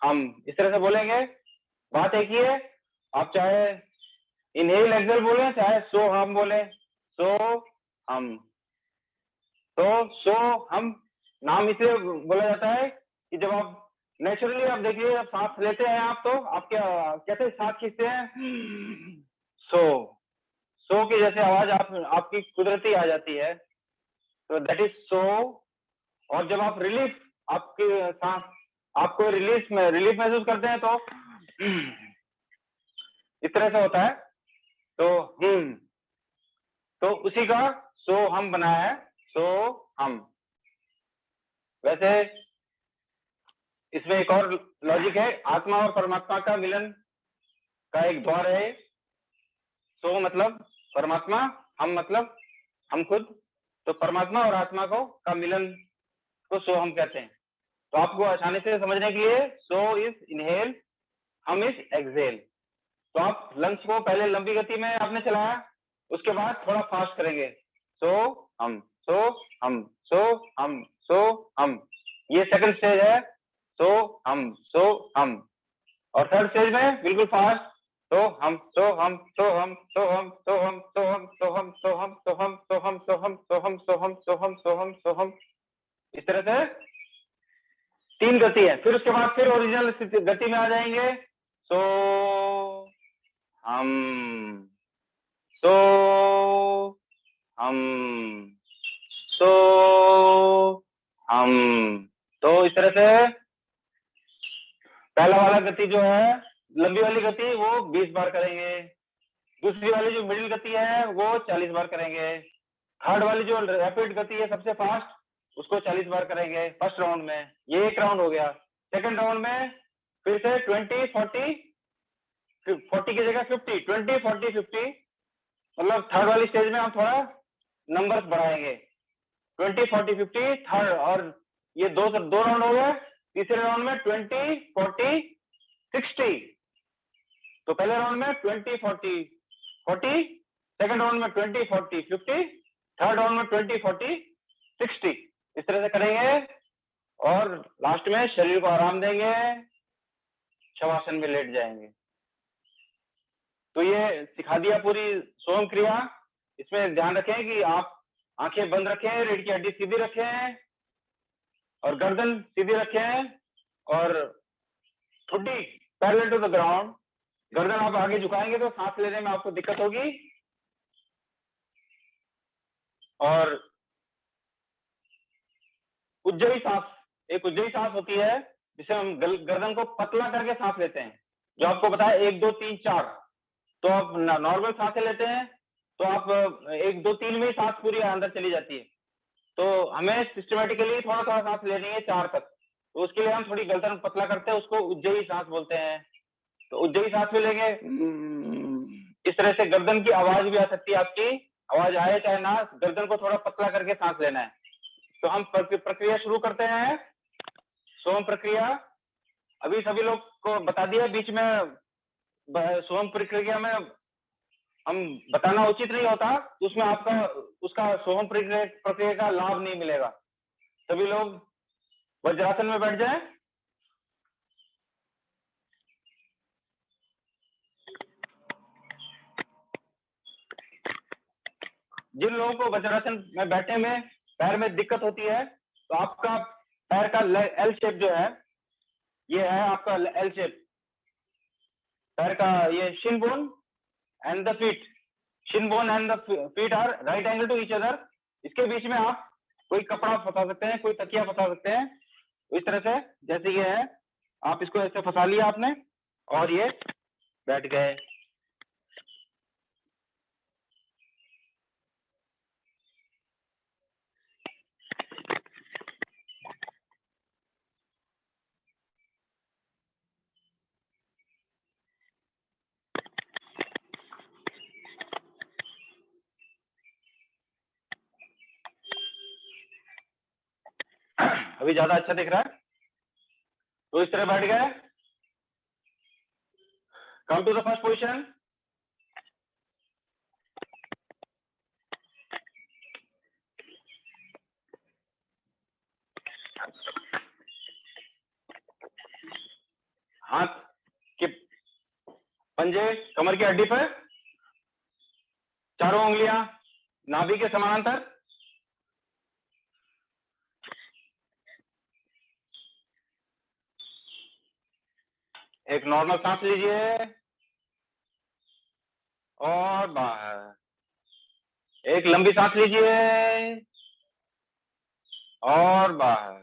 हम इस तरह से बोलेंगे। बात एक ही है, आप चाहे इनहेल एक्सेल बोले चाहे सो हम बोले, सो हम। तो सो हम नाम इसलिए बोला जाता है कि जब आप नेचुरली आप देखिए, आप सांस लेते हैं आप, तो आप क्या कैसे सांस खींचते हैं, सो की जैसे आवाज आपकी कुदरती आ जाती है, तो दैट इज सो। और जब आप रिलीफ, आपकी सांस आपको रिलीफ महसूस करते हैं, तो इस तरह से होता है, तो उसी का सो हम बनाया है, सो हम। वैसे इसमें एक और लॉजिक है, आत्मा और परमात्मा का मिलन का एक द्वार है। सो मतलब परमात्मा, हम मतलब हम खुद, तो परमात्मा और आत्मा का मिलन को सो हम कहते हैं। तो आपको आसानी से समझने के लिए, सो इज इनहेल, हम इज एक्सेल। तो आप लंग्स को पहले लंबी गति में आपने चलाया, उसके बाद थोड़ा फास्ट करेंगे, सो हम, सो हम, सो हम, सो हम, ये सेकंड स्टेज है, सो हम, सो हम। और थर्ड स्टेज में बिल्कुल फास्ट, सो हम, सो हम, सो हम, सो हम, सो हम, सो हम, सो हम, सो हम, सो हम, सो हम, सो हम, सो हम, सो हम, सो हम, सो हम, सो हम, इस तरह से 3 गति है। फिर उसके बाद फिर ओरिजिनल गति में आ जाएंगे, सो हम, सो हम, सो हम। तो इस तरह से पहला वाला गति जो है, लंबी वाली गति, वो 20 बार करेंगे। दूसरी वाली जो मिडिल गति है वो 40 बार करेंगे। थर्ड वाली जो रैपिड गति है, सबसे फास्ट, उसको 40 बार करेंगे फर्स्ट राउंड में। ये एक राउंड हो गया। सेकंड राउंड में फिर से 20 40 की जगह 50, 20 40 50, मतलब थर्ड वाली स्टेज में हम थोड़ा नंबर्स बढ़ाएंगे, 20 40 50 थर्ड। और ये दो राउंड हो गए। तीसरे राउंड में 20 40 60। तो पहले राउंड में 20 40 40, सेकंड राउंड में 20 40 50, थर्ड राउंड में 20 40 60। इस तरह से करेंगे और लास्ट में शरीर को आराम देंगे, शवासन में लेट जाएंगे। तो ये सिखा दिया पूरी सोहम क्रिया। इसमें ध्यान रखें कि आप आंखें बंद रखें, रीढ़ की हड्डी सीधी रखें और गर्दन सीधी रखें और ठुड्डी पैरेलल टू द ग्राउंड। गर्दन आप आगे झुकाएंगे तो सांस लेने में आपको दिक्कत होगी। और उज्जयी सांस, एक उज्जयी सांस होती है जिसे हम गर्दन को पतला करके सांस लेते हैं, जो आपको बताया 1 2 3 4। तो आप नॉर्मल सांसें लेते हैं तो आप 1 2 3 में ही सांस पूरी अंदर चली जाती है। तो हमें सिस्टमेटिकली थोड़ा थोड़ा सांस लेनी है 4 तक। तो उसके लिए हम थोड़ी गर्दन पतला करते हैं, उसको उज्जयी सांस बोलते हैं। तो उज्जयी सांस में लेंगे, इस तरह से गर्दन की आवाज भी आ सकती है, आपकी आवाज आए चाहे ना, गर्दन को थोड़ा पतला करके सांस लेना है। तो हम प्रक्रिया शुरू करते हैं, सोहम प्रक्रिया। अभी सभी लोग को बता दिया, बीच में सोहम प्रक्रिया में हम बताना उचित नहीं होता, उसमें आपका उसका सोहम प्रक्रिया का लाभ नहीं मिलेगा। सभी लोग वज्रासन में बैठ जाएं। जिन लोगों को वज्रासन में बैठने में पैर में दिक्कत होती है, तो आपका पैर का एल शेप जो है, ये है आपका एल शेप, पैर का ये Shin bone and the feet, shin bone and the feet are right angle to each other. इसके बीच में आप कोई कपड़ा फंसा सकते हैं, कोई तकिया फंसा सकते हैं, इस तरह से जैसे ये है, आप इसको ऐसे फंसा लिया आपने और ये बैठ गए। अभी ज्यादा अच्छा दिख रहा है, तो इस तरह बैठ गए। Come to the first position. हाथ के पंजे कमर की हड्डी पर, चारों उंगलियां नाभि के समानांतर। एक नॉर्मल सांस लीजिए और बाहर। एक लंबी सांस लीजिए और बाहर।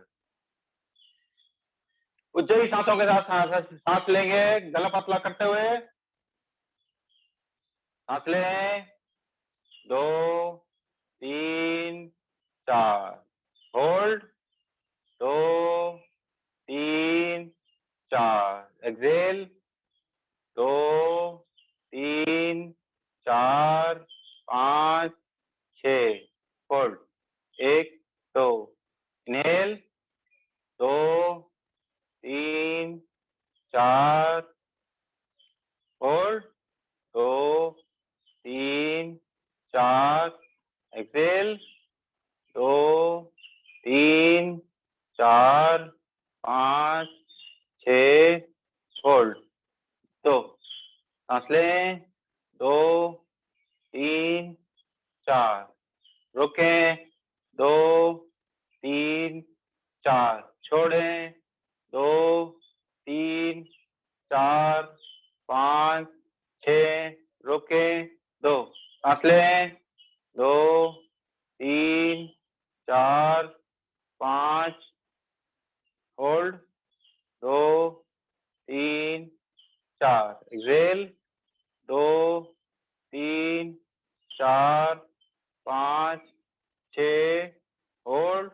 उज्जैन सांसों के साथ सांस लेंगे, गला पतला करते हुए। सांस लें, 2 3 4, hold, 2 3 4, exhale, 2 3 4 5 6, hold, 1 2, inhale, 2 3 4, hold, 2 3 4, exhale, 2 3 4 5 6, hold. तो सांस लें, 2 3 4, रोकें, 2 3 4, छोड़ें, 2 3 4 5 6, रोकें, 2, सांस लें, 2 3 4 5, hold, 2 3 4, exhale, 2 3 4 5 6, hold,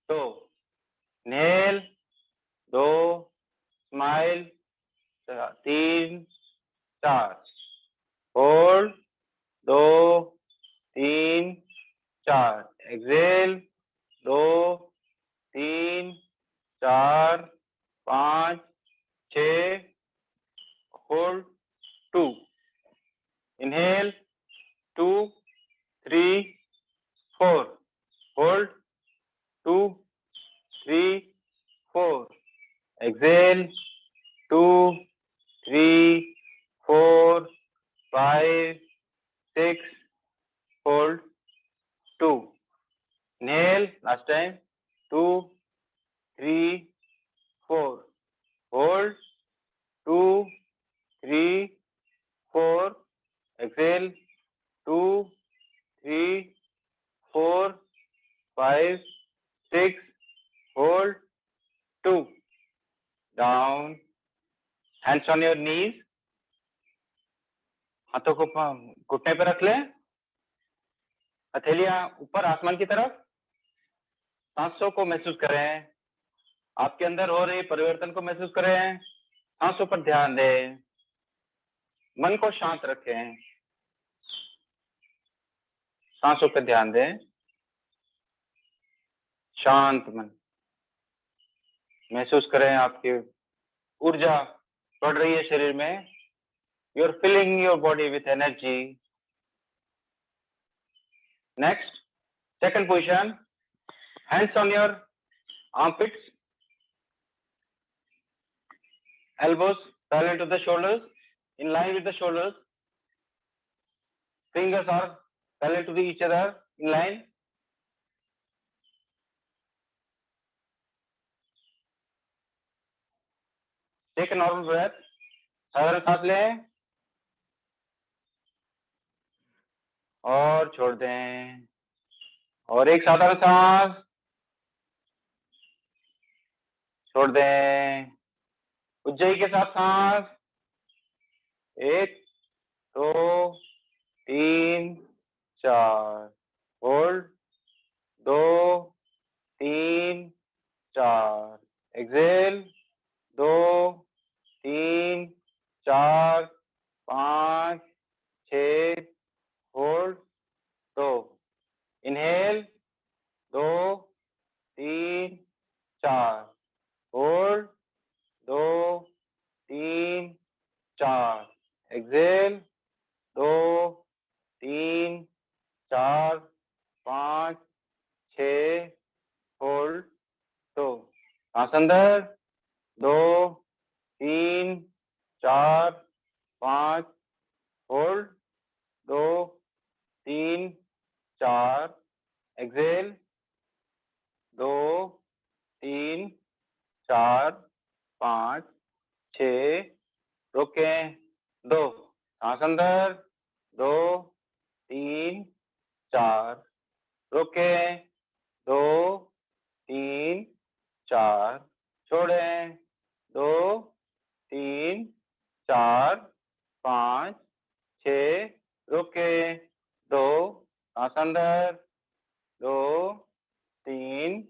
2, inhale, 2, smile, 3 4, hold, 2 3 4, exhale, 2 3 4 5 6, hold, 2, inhale, 2 3 4, hold, 2 3 4, exhale, 2 3 4 5 6, hold, 2, inhale, last time, 2 3 4, hold, 2 3 4, exhale, 2 3 4 5 6, hold, 2, down, hands on your नीज, हाथों को घुटने पर रख लें, हथेलियां ऊपर आसमान की तरफ। सांसों को महसूस करें, आपके अंदर हो रही परिवर्तन को महसूस करें, सांसों पर ध्यान दें, मन को शांत रखें, सांसों पर ध्यान दें, शांत मन महसूस करें, आपकी ऊर्जा बढ़ रही है शरीर में। You are filling your body with energy. Next, second position, hands on your armpits, elbows parallel to the shoulders, in line with the shoulders, fingers are parallel to each other, in line. Take a normal breath, साधारण सांस लें, और छोड़ दें। और एक साधारण सांस, छोड़ दें। उज्जई के साथ सांस, 1 2 3 4, hold, 2 3 4, exhale, 2 3 4 5 6, hold, 2, inhale, 2 3 4, hold, 2 3 4, exhale, 2 3 4 5 6, hold, 2, सांस अंदर, 2 3 4 5, होल्ड, 2 3 4, एक्सेल, 2 3 4 5 6, रोकें, 2, सांस अंदर, 2 3 4, रोकें, 2 3 4, छोड़ें, 2 3 4 5 6, रोकें, 2, सांस अंदर, 2 3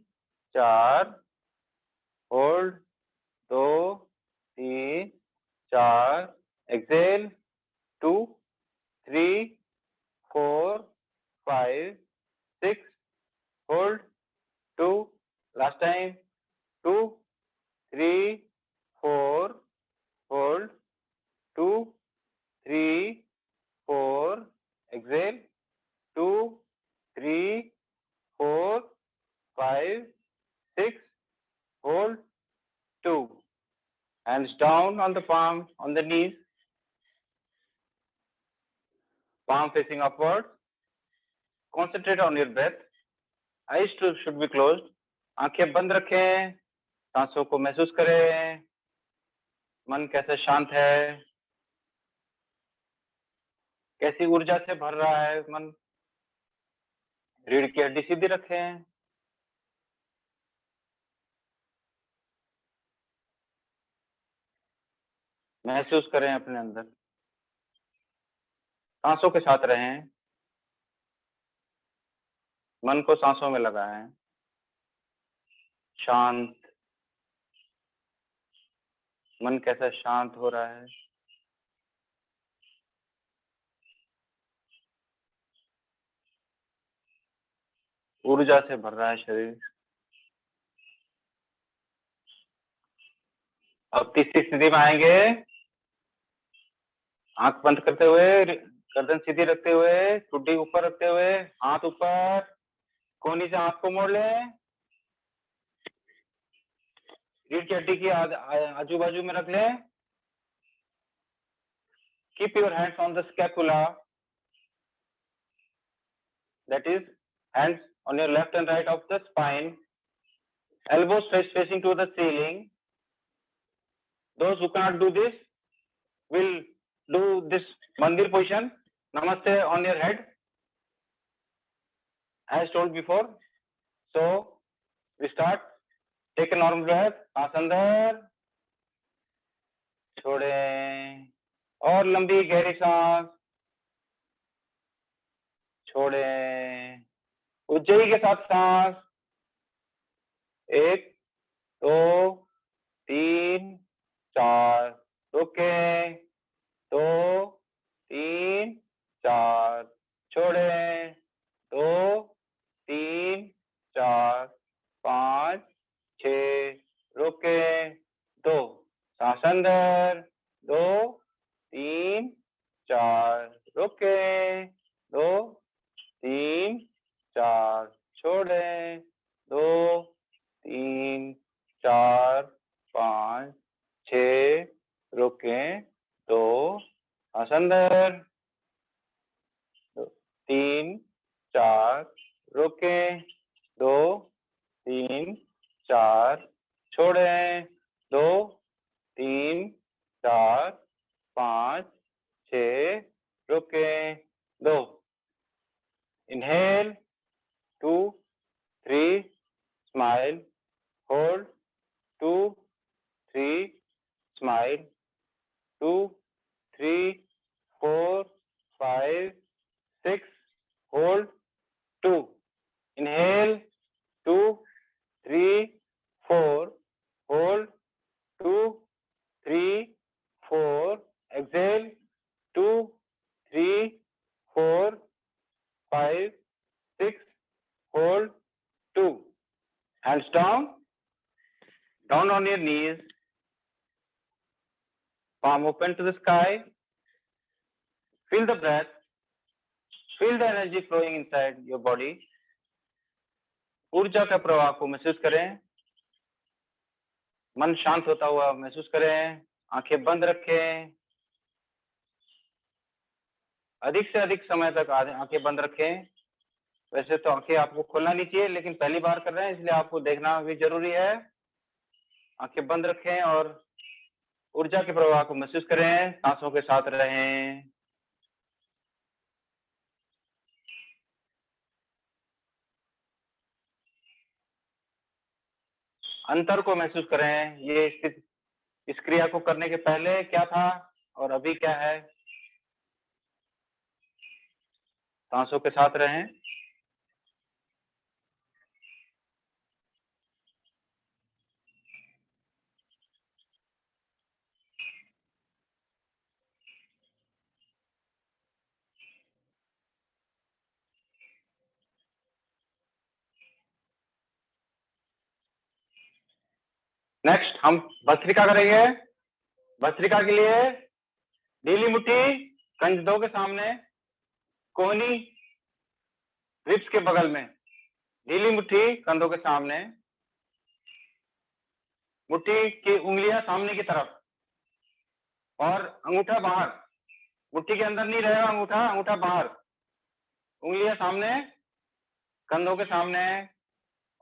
4, hold, 2 3 4, exhale, 2 3 4 5 6, hold, 2, last time, 2 3 4, hold, 2 3 4, exhale, 2 3 4 5 6, hold, 2, hands down on the palm, on the knees, palm facing upward, concentrate on your breath, eyes should be closed, आंखें बंद रखें, सांसों को महसूस करें, मन कैसे शांत है, कैसी ऊर्जा से भर रहा है मन, रीढ़ की हड्डी सीधी रखें, महसूस करें अपने अंदर, सांसों के साथ रहें, मन को सांसों में लगाएं, शांत, मन कैसा शांत हो रहा है, ऊर्जा से भर रहा है शरीर। अब तीसरी स्थिति में आएंगे, आंख बंद करते हुए, गर्दन सीधी रखते हुए, ठुड्डी ऊपर रखते हुए, हाथ ऊपर, कोहनी से हाथ को मोड़ लें, रीढ़ की हड्डी की आजू बाजू में रख लें, keep your hands on the scapula, that is hands on your left and right of the spine, elbows facing to the ceiling. Those who cannot do this will do this mandir position, namaste on your head, as told before. So we start, take a normal breath, सांस अंदर, छोड़ें, और लंबी गहरी सांस, छोड़ें, उज्जई के साथ सांस, 1 2 3 4, रोकें, 2 3 4, छोड़ें, 2 3 4 5 6, रोकें, 2, सांस अंदर, 2 3 4, रोकें, 2 3 4, छोड़ें, 2 3 4 5 6, रोकें, 2, सांस अंदर, 3 4, रोकें, 2 3 4, छोड़ें, 2 3 4 5 6, रोकें, 2, Inhale, 2, 3, smile, hold, 2, 3, smile, 2, 3, 4, 5, 6, hold, 2. Inhale, 2, 3, 4, hold, 2, 3, 4, exhale, 2, 3, 4, 5, 6, hold, 2. Hands down on your knees, palm open to the sky. Feel the breath, feel the energy flowing inside your body. ऊर्जा का प्रवाह को महसूस करें, मन शांत होता हुआ महसूस करें, आंखें बंद रखें, अधिक से अधिक समय तक आंखें बंद रखें। वैसे तो आंखें आपको खोलना नहीं चाहिए, लेकिन पहली बार कर रहे हैं इसलिए आपको देखना भी जरूरी है। आंखें बंद रखें और ऊर्जा के प्रवाह को महसूस करें, सांसों के साथ रहें। अंतर को महसूस करें, ये स्थिति, इस क्रिया को करने के पहले क्या था और अभी क्या है। सांसों के साथ रहें। नेक्स्ट हम भस्त्रिका करेंगे। भस्त्रिका के लिए ढीली मुट्ठी कंधों के सामने, कोहनी रिब्स के बगल में, ढीली मुट्ठी कंधों के सामने, मुट्ठी की उंगलियां सामने की तरफ और अंगूठा बाहर। मुट्ठी के अंदर नहीं रहेगा अंगूठा, अंगूठा बाहर, उंगलियां सामने, कंधों के सामने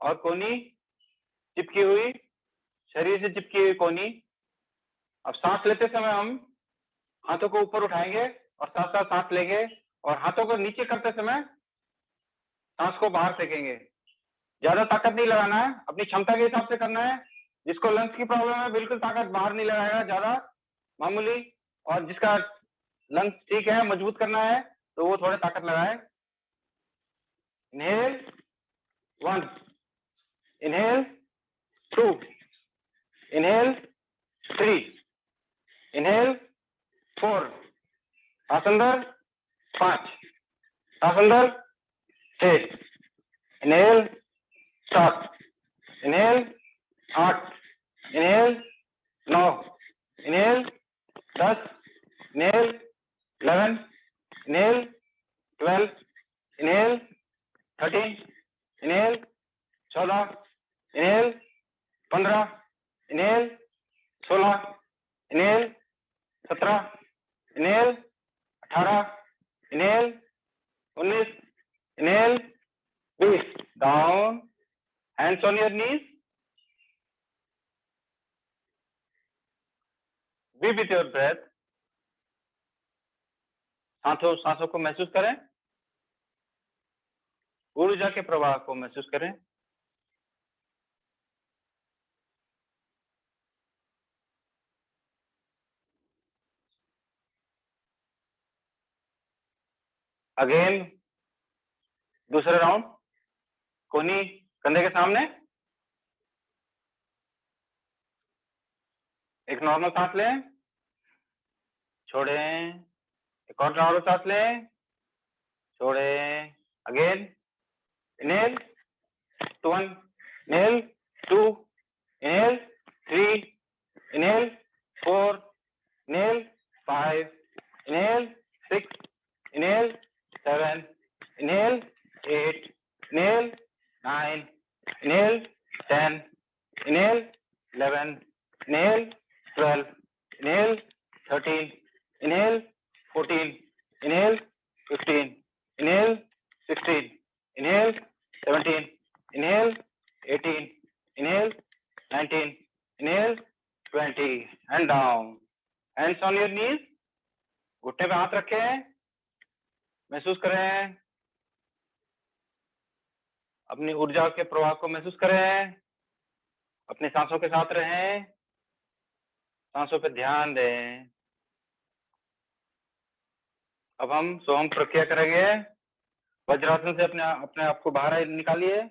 और कोहनी चिपकी हुई, शरीर से चिपकी हुई कोहनी। अब सांस लेते समय हम हाथों को ऊपर उठाएंगे और साथ साथ सांस लेंगे और हाथों को नीचे करते समय सांस को बाहर फेंकेंगे। ज्यादा ताकत नहीं लगाना है, अपनी क्षमता के हिसाब से करना है। जिसको लंग्स की प्रॉब्लम है बिल्कुल ताकत बाहर नहीं लगाएगा, ज्यादा मामूली, और जिसका लंग्स ठीक है, मजबूत करना है, तो वो थोड़े ताकत लगाए। इनहेल 1, इनहेल 2, इनहेल 3, इनहेल 4, सांस अंदर 5, सांस अंदर 6, inhale 7, inhale 8, inhale 9, inhale 10, inhale 11, inhale 12, inhale 13, inhale 14, inhale 15, inhale 16, inhale 17, inhale 18, inhale 19, inhale 20, down, hands on your knees, be with your breath. सांसों को महसूस करें, ऊर्जा के प्रवाह को महसूस करें। अगेन दूसरा राउंड, कोहनी कंधे के सामने, एक नॉर्मल सांस लें, छोड़ें, एक और नॉर्मल सांस लें, छोड़ें, again inhale 1, inhale 2, inhale 3, inhale 4, inhale 5, inhale 6, inhale 7, inhale 8, inhale 9, inhale 10, inhale 11, inhale 12, inhale 13, inhale 14, inhale 15, inhale 16, inhale 17, inhale 18, inhale 19, inhale 20, and down. Hands on your knees, घुटने पे हाथ रखें, महसूस करें अपनी ऊर्जा के प्रवाह को महसूस करें, अपनी सांसों के साथ रहें, सांसों पे ध्यान दें। अब हम सोहम प्रक्रिया करेंगे। वज्रासन से अपने आप को बाहर निकालिए।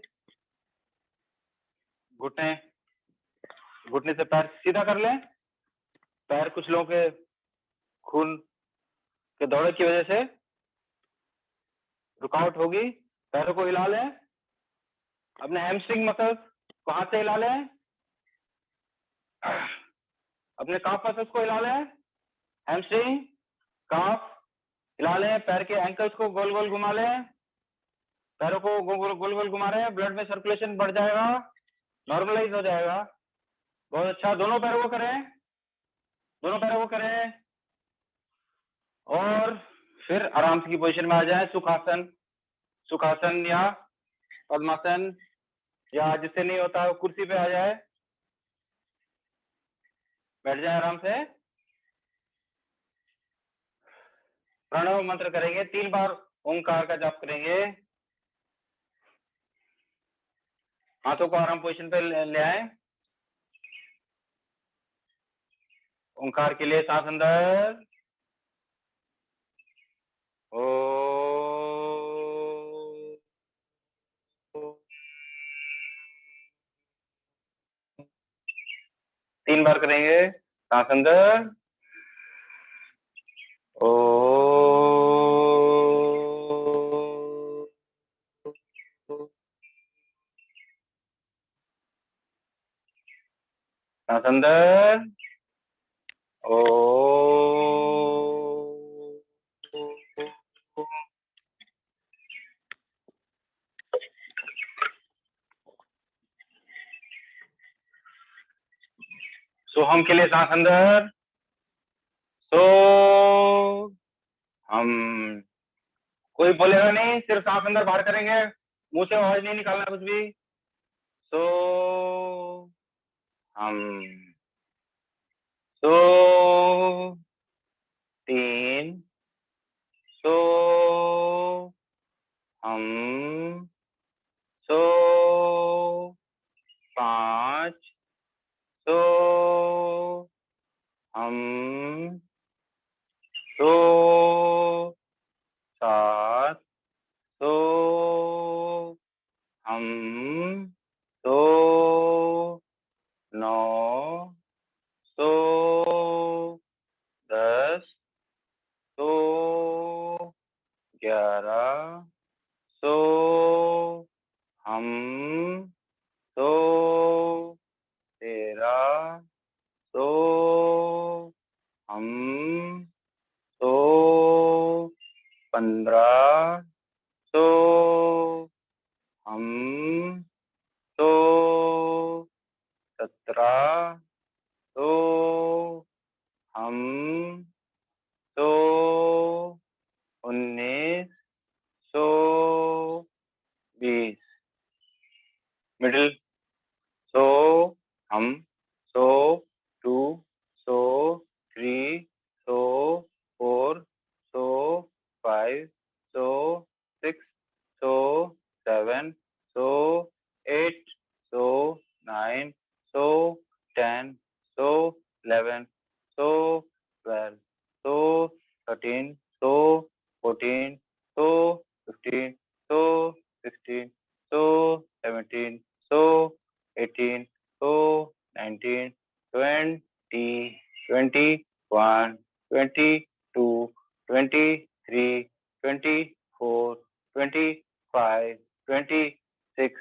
घुटने से पैर सीधा कर लें। पैर कुछ लोगों के खून के दौरे की वजह से रुकावट होगी। पैरों को हिला लें। अपने हैमस्ट्रिंग मसल्स को हाथ से हिला लें। अपने काफ मसल्स को हिला लें। हैमस्ट्रिंग, काफ हिला लें। पैर के एंकल्स को गोल गोल घुमा लें। पैरों को गोल गोल घुमा रहे हैं। ब्लड में सर्कुलेशन बढ़ जाएगा, नॉर्मलाइज हो जाएगा। बहुत अच्छा। दोनों पैरों को करें, दोनों पैरों को करें। और फिर आराम से की पोजीशन में आ जाए। सुखासन, सुखासन या पद्मासन, या जिससे नहीं होता वो कुर्सी पे आ जाए, बैठ जाए आराम से। प्रणव मंत्र करेंगे। 3 बार ओंकार का जाप करेंगे। हाथों को आराम पोजीशन पे ले आए। ओंकार के लिए सांस अंदर, ओ 3 बार करेंगे। सांस अंदर, ओ 3 अंदर, ओ सोहम के लिए सांस अंदर, सो हम। कोई बोलेगा नहीं, सिर्फ सांस अंदर बाहर करेंगे, मुंह से आवाज नहीं निकालना कुछ भी। सो हम, सो 3, सो हम, सो 5, सो हम, सो 7, सो हम, सो 9, सो 10, सो 11, सो हम, सो 13, सो हम, सो 15, सो हम, सो 17, सो हम, सो 19, सो 20। मिडिल, सो हम, सो 2, सो 3, सो 4, सो 5, सो 6, सो 7, सो 8, सो 9, सो 10, सो 11, सो 12, सो 13, सो 14, सो 15, सो 16, सो 17, so 18, so 19, 20, 21, 22, 23, 24, 25, 26,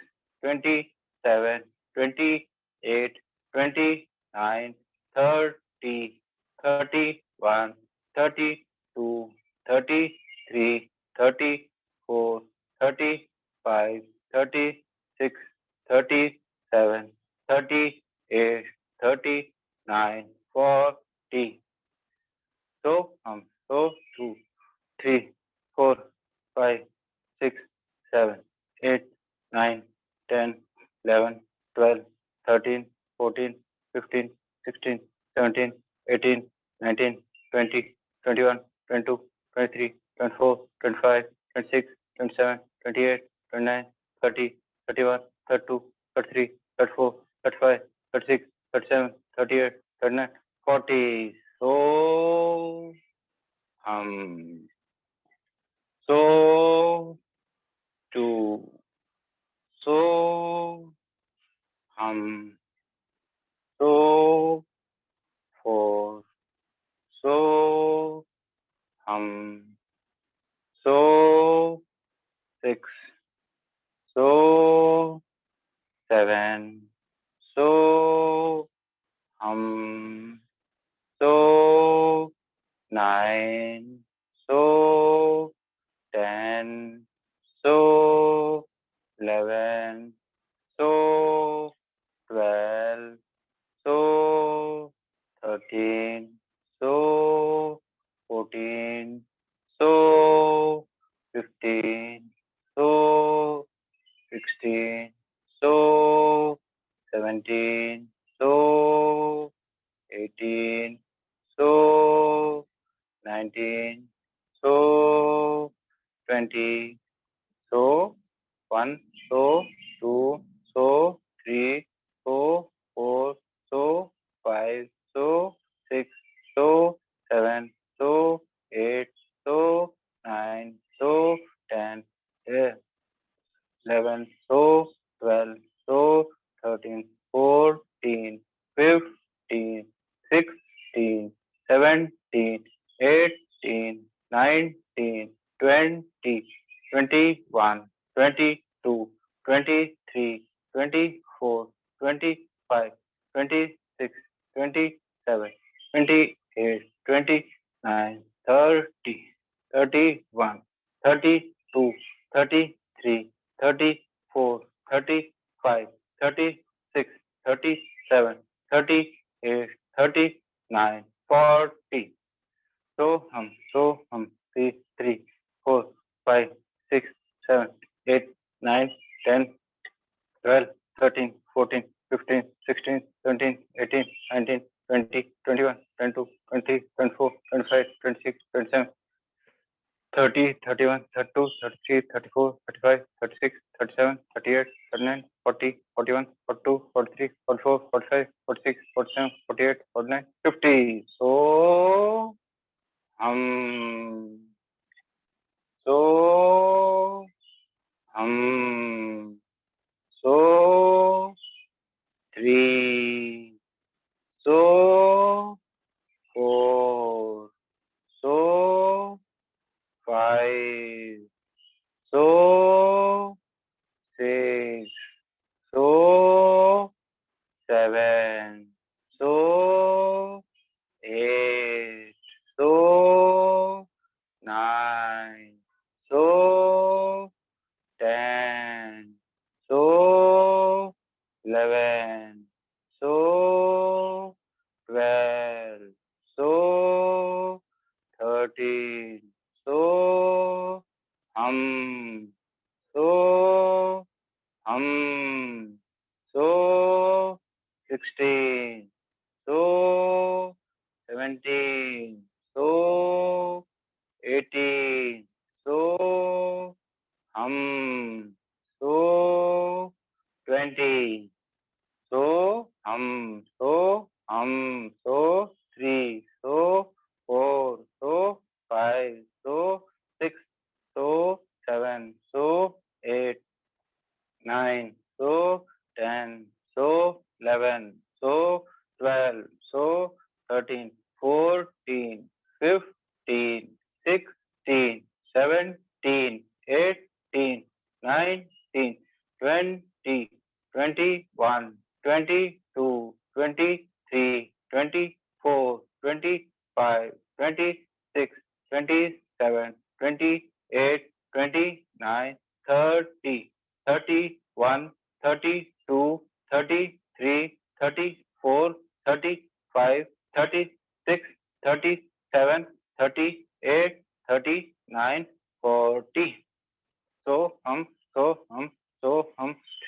27, 28, 29, 30, 31, 32, 33, 34, 35, 36, 37, 38, 39, 40. So 2, 3, 4, 5, 6, 7, 8, 9, 10, 11, 12, 13, 14, 15, 16, 17, 18, 19, 20, 21, 22, 23, 24, 25, 26, 27, 28, 29, 30, 31, 32, 33, 34, 35, 36, 37, 38, 39, 40. So hum. So 2. So hum. So 4. So hum. So 6. So 7. So hum. So 9. So 10. So 11. So 12. So 13. So 14. So 15. So 16. So 17. So 18. So 19. So 20. So 1. So 2. So 3. So 4. So 5. So 6. So 7. So 8. So 9. So 10. 11. So 12. So 13. 14. 15. 16. 17. 18. 19. 20. 21. 22. 23. 24. 25. 26. 27. 28. 29. 30. 31. 32. 33. 34, 35, 36, 37, 38, 39, 40. So hum, 3, 4, 5, 6, 7, 8, 9, 10, 12, 13, 14, 15, 16, 17, 18, 19, 20, 21, 22, 23, 24, 25, 26, 27, 30, 31, 32, 33, 34, 35, 36, 37, 38, 39, 40, 41, 42, 43, 44, 45, 46, 47, 48, 49, 50. So hum. So hum. So 3. So 4. So 5. So 6. So 7. So 8. So 9. So 10. So 11. So 12. So 13. So hum. So hum. So 16. So 17. So 18. So hum. So 20. So hum. So hum. So 3. So 4. So 5. So 6. So 7. So 8. 9. So 10. So 11. So 12. So 13. 14. 15. 16. 17. 18. 19. 20. 21. 22. 23. 24. 25. 26. 27. 28. 29. 30. 31, 32, 33, 34, 35, 36, 37, 38, 39, 40. So hum,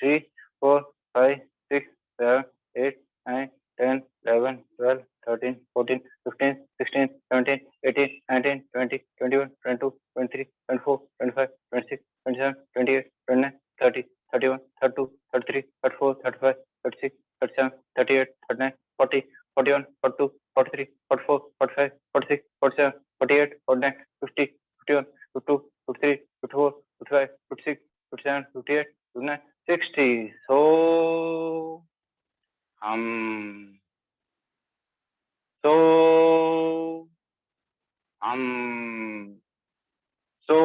3, 4, 5, 6, 7, 8, 9, 10, 11, 12, 13, 14, 15, 16, 17, 18, 19, 20, 21, 22, 23, 24, 25, 26, 27, 28, 29, 30, 31, 32, 49, 50, 51, 52, 53, 54, 55, 56, 57, 58, 59, 60. So hum. So hum. So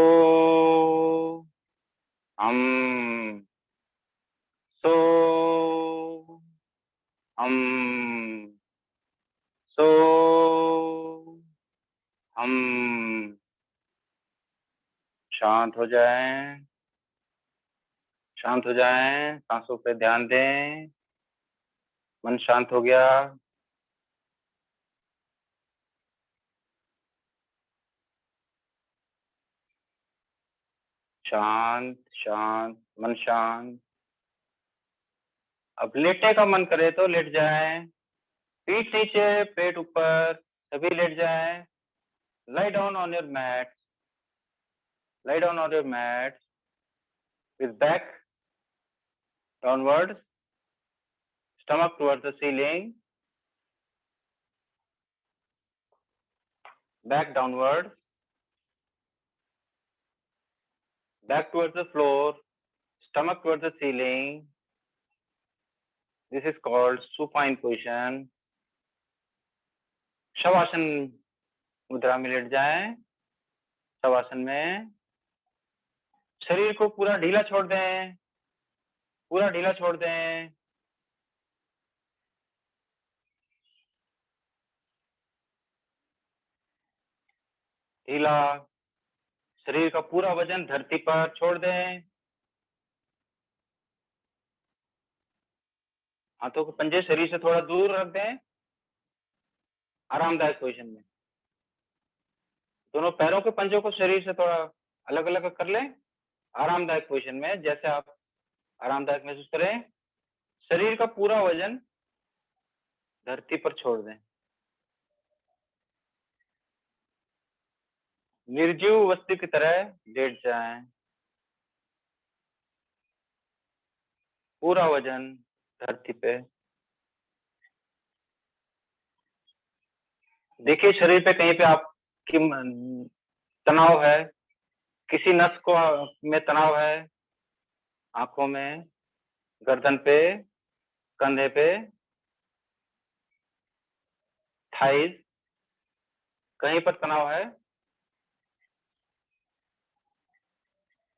hum. So hum. So हम शांत हो जाएं, शांत हो जाएं, सांसों पे ध्यान दें। मन शांत हो गया। शांत शांत, मन शांत। अब लेटने का मन करे तो लेट जाएं, पीठ नीचे पेट ऊपर, सभी लेट जाएं। lie down on your mat, lie down on your mat with back downwards, stomach towards the ceiling, back downwards, back towards the floor, stomach towards the ceiling. This is called supine position. Shavasana मुद्रा में late जाएं। शवासन में शरीर को पूरा ढीला छोड़ दें, पूरा ढीला छोड़ दें। ढीला शरीर का पूरा वजन धरती पर छोड़ दें। हाथों के पंजे शरीर से थोड़ा दूर रख दें, आरामदायक पोजीशन में। दोनों पैरों के पंजों को शरीर से थोड़ा अलग अलग कर लें, आरामदायक पोजीशन में, जैसे आप आरामदायक महसूस करें। शरीर का पूरा वजन धरती पर छोड़ दें। निर्जीव वस्तु की तरह लेट जाएं, पूरा वजन धरती पे। देखिए शरीर पे कहीं पे आपकी तनाव है, किसी नस को में तनाव है, आंखों में, गर्दन पे, कंधे पे, थाइज, कहीं पर तनाव है,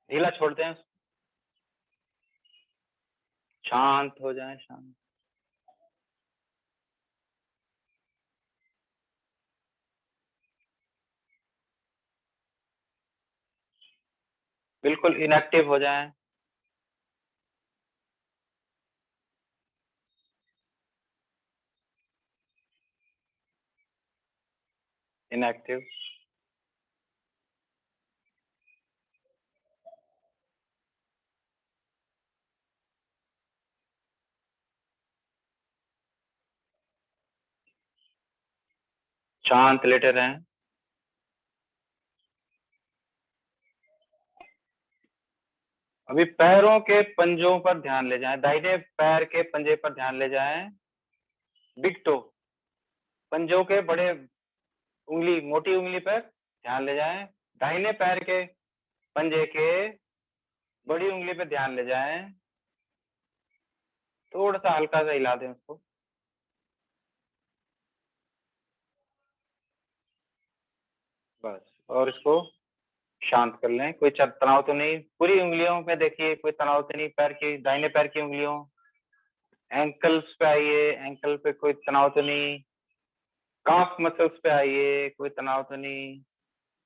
ढीला छोड़ दें। शांत हो जाएं, शांत। बिल्कुल इनएक्टिव हो जाएं। इनएक्टिव। शांत लेटे रहें। अभी पैरों के पंजों पर ध्यान ले जाएं, दाहिने पैर के पंजे पर ध्यान ले जाएं। बिग टो, पंजों के बड़े उंगली, मोटी उंगली पर ध्यान ले जाएं। दाहिने पैर के पंजे के बड़ी उंगली पे ध्यान ले जाएं। थोड़ा सा हल्का सा हिला दें उसको। बस, और इसको शांत कर लें। कोई तनाव तो नहीं, पूरी उंगलियों पे देखिए, कोई तनाव तो नहीं। पैर की, दाहिने पैर की उंगलियों, एंकल्स पे आइए, एंकल पे कोई तनाव तो नहीं। काफ मसल्स पे आइए, कोई तनाव तो नहीं,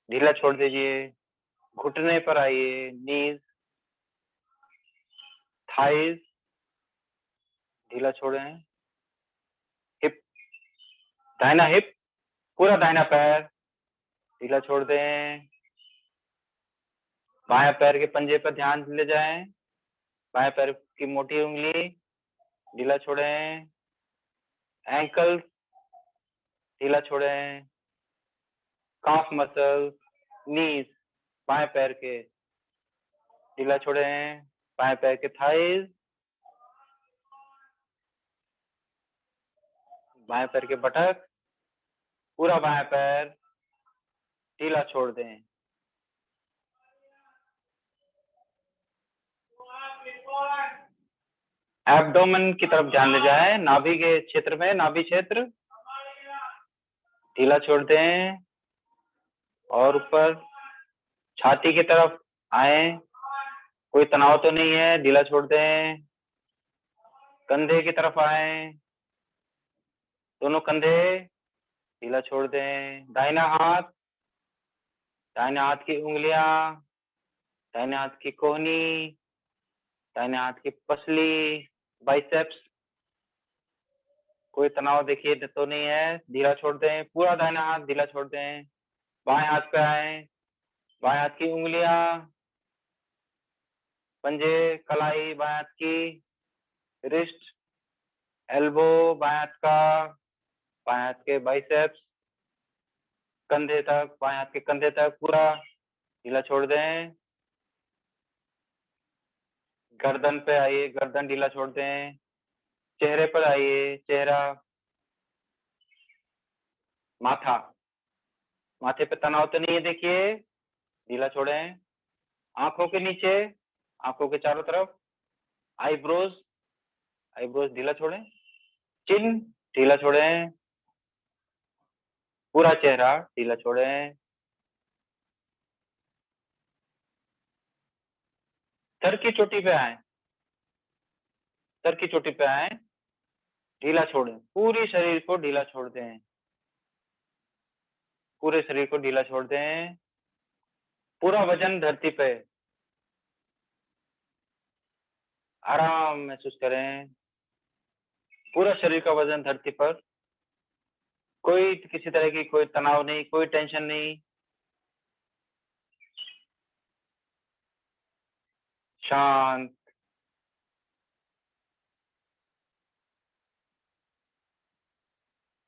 ढीला छोड़ दीजिए। घुटने पर आइए, नीज, थाइज, ढीला छोड़ें। हिप, दाहिना हिप, पूरा दाहिना पैर ढीला छोड़ दें। बाएं पैर के पंजे पर ध्यान ले जाएं। बाएं पैर की मोटी उंगली ढीला छोड़ें। एंकल ढीला छोड़ें। काफ मसल, नीज, बाएं पैर के ढीला छोड़ें। बाएं पैर के थाइज, बाएं पैर के बटक, पूरा बाएं पैर ढीला छोड़ दें। एब्डोमेन की तरफ ध्यान ले जाएं, नाभि के क्षेत्र में, नाभि क्षेत्र ढीला छोड़ दें और ऊपर छाती की तरफ आए, कोई तनाव तो नहीं है, ढीला छोड़ दें। कंधे की तरफ आए, दोनों कंधे ढीला छोड़ दें। दाहिना हाथ, दाहिने हाथ की उंगलियां, दाहिने हाथ की कोहनी, दाहिने हाथ की पसली, बाइसेप्स, कोई तनाव देखिए तो नहीं है, ढीला छोड़ दें। पूरा दाहिना हाथ ढीला छोड़ दें। बाएं हाथ पे आए, बाएं हाथ की उंगलियां, पंजे, कलाई बाएं हाथ की, रिस्ट, एल्बो बाएं हाथ का, बाएं हाथ के बाइसेप्स, कंधे तक, बाएं हाथ के कंधे तक पूरा ढीला छोड़ दें। गर्दन पे आइए, गर्दन ढीला छोड़ दें। चेहरे पर आइए, चेहरा, माथा, माथे पे तनाव तो नहीं है देखिए, ढीला छोड़ें। आंखों के नीचे, आंखों के चारों तरफ, आईब्रोज, आईब्रोज ढीला छोड़ें। चिन ढीला छोड़ें। पूरा चेहरा ढीला छोड़ें। सर की चोटी पे आए, सर की चोटी पे आए, ढीला छोड़ें। पूरी शरीर को ढीला छोड़ दें, पूरे शरीर को ढीला छोड़ दें। पूरा वजन धरती पे, आराम महसूस करें। पूरा शरीर का वजन धरती पर, कोई किसी तरह की कोई तनाव नहीं, कोई टेंशन नहीं, शांत।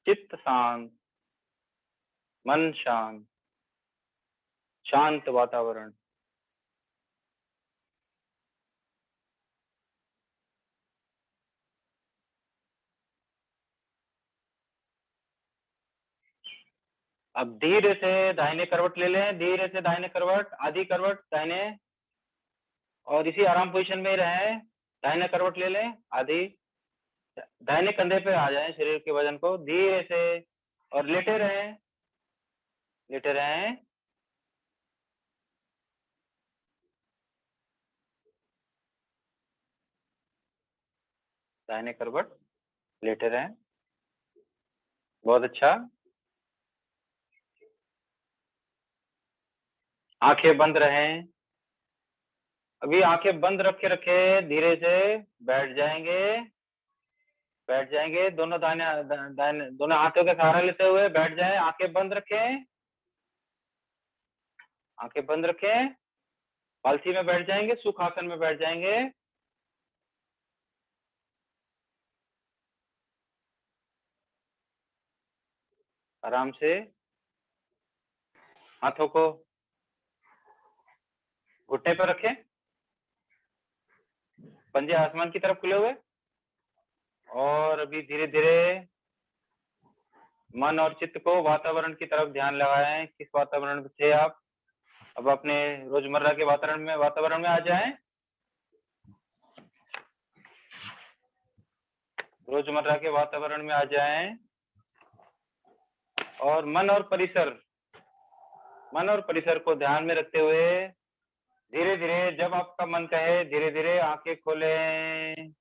चित्त शांत, मन शांत, शांत वातावरण। अब धीरे से दाहिने करवट ले लें, धीरे से दाहिने करवट, आधी करवट दाहिने, और इसी आराम पोजीशन में ही रहें। दाहिने करवट ले लें, आधी, दाहिने कंधे पे आ जाएं शरीर के वजन को, धीरे से, और लेटे रहें, लेटे रहें। दाहिने करवट, लेटे रहें। बहुत अच्छा। आंखें बंद रहें। अभी आंखें बंद रखे रखे धीरे से बैठ जाएंगे, बैठ जाएंगे। दोनों दाहिने दाहिने दोनों हाथों का सहारा लेते हुए बैठ जाएं। आंखें बंद रखें, आंखें बंद रखें। पालथी में बैठ जाएंगे, सुख आसन में बैठ जाएंगे। आराम से हाथों को घुटने पर रखें, पंजे आसमान की तरफ खुले हुए, और अभी धीरे धीरे मन और चित्त को वातावरण की तरफ ध्यान लगाएं। किस वातावरण से आप अब अपने रोजमर्रा के वातावरण में आ जाएं। रोजमर्रा के वातावरण में आ जाएं, और मन और परिसर को ध्यान में रखते हुए धीरे धीरे, जब आपका मन कहे धीरे धीरे आंखें खोलें,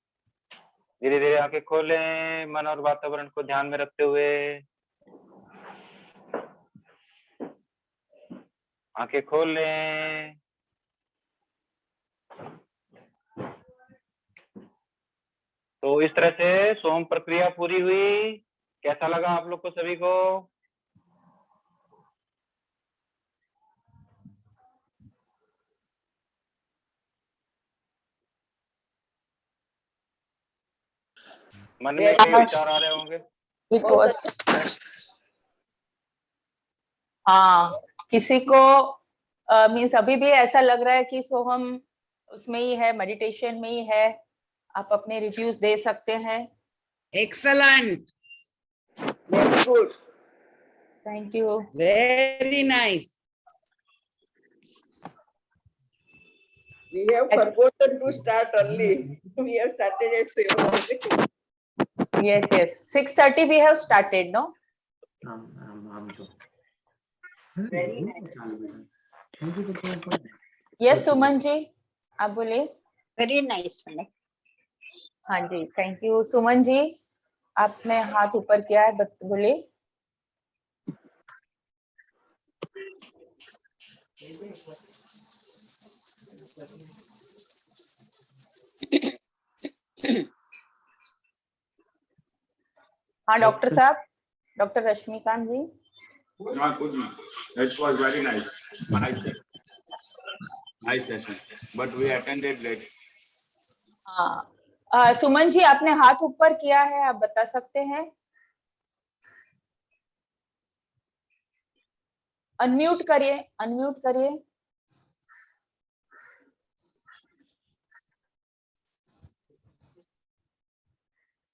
धीरे धीरे आंखें खोलें। मन और वातावरण को ध्यान में रखते हुए आंखें खोल लें। तो इस तरह से सोम प्रक्रिया पूरी हुई। कैसा लगा आप लोग को सभी को? मन में कई विचार आ रहे होंगे। It was, हाँ, किसी को मीन्स अभी भी ऐसा लग रहा है कि सोहम उसमें ही है, मेडिटेशन में ही है। आप अपने रिव्यूज दे सकते हैं। Excellent. Very good. Thank you. Very nice. We have forgotten to start early. We have started at 7:30. Yes, yes. 6:30 we have started, no? Yes, Suman जी, आप बोले. Very nice, madam. हाँ जी, थैंक यू. सुमन जी, आपने हाथ ऊपर किया है, बोले. हाँ डॉक्टर साहब, doctor Rashmikant ji. It was very nice. Nice session. But we attended late. हाँ, सुमन जी आपने हाथ ऊपर किया है, आप बता सकते हैं? अनम्यूट करिए, अनम्यूट करिए.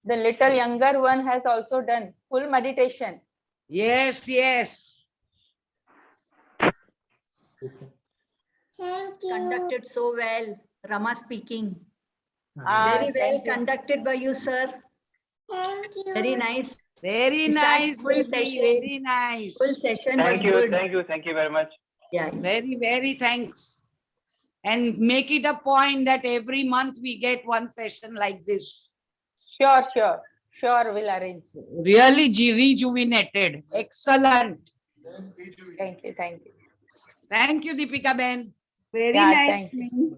The little younger one has also done full meditation. Yes, yes. Conducted so well. Rama speaking. Ah, Very well thank you. conducted by you, sir. Very nice. Very Is that nice, full baby. session? Very nice. Full session was Thank you, good. thank you very much. Yeah. Very, very thanks. And make it a point that every month we get one session like this. Sure, sure, sure. We'll arrange. Really rejuvenated. Excellent. Thank you, thank you. Thank you, Deepika Ben. Very Yeah, nice. thank you.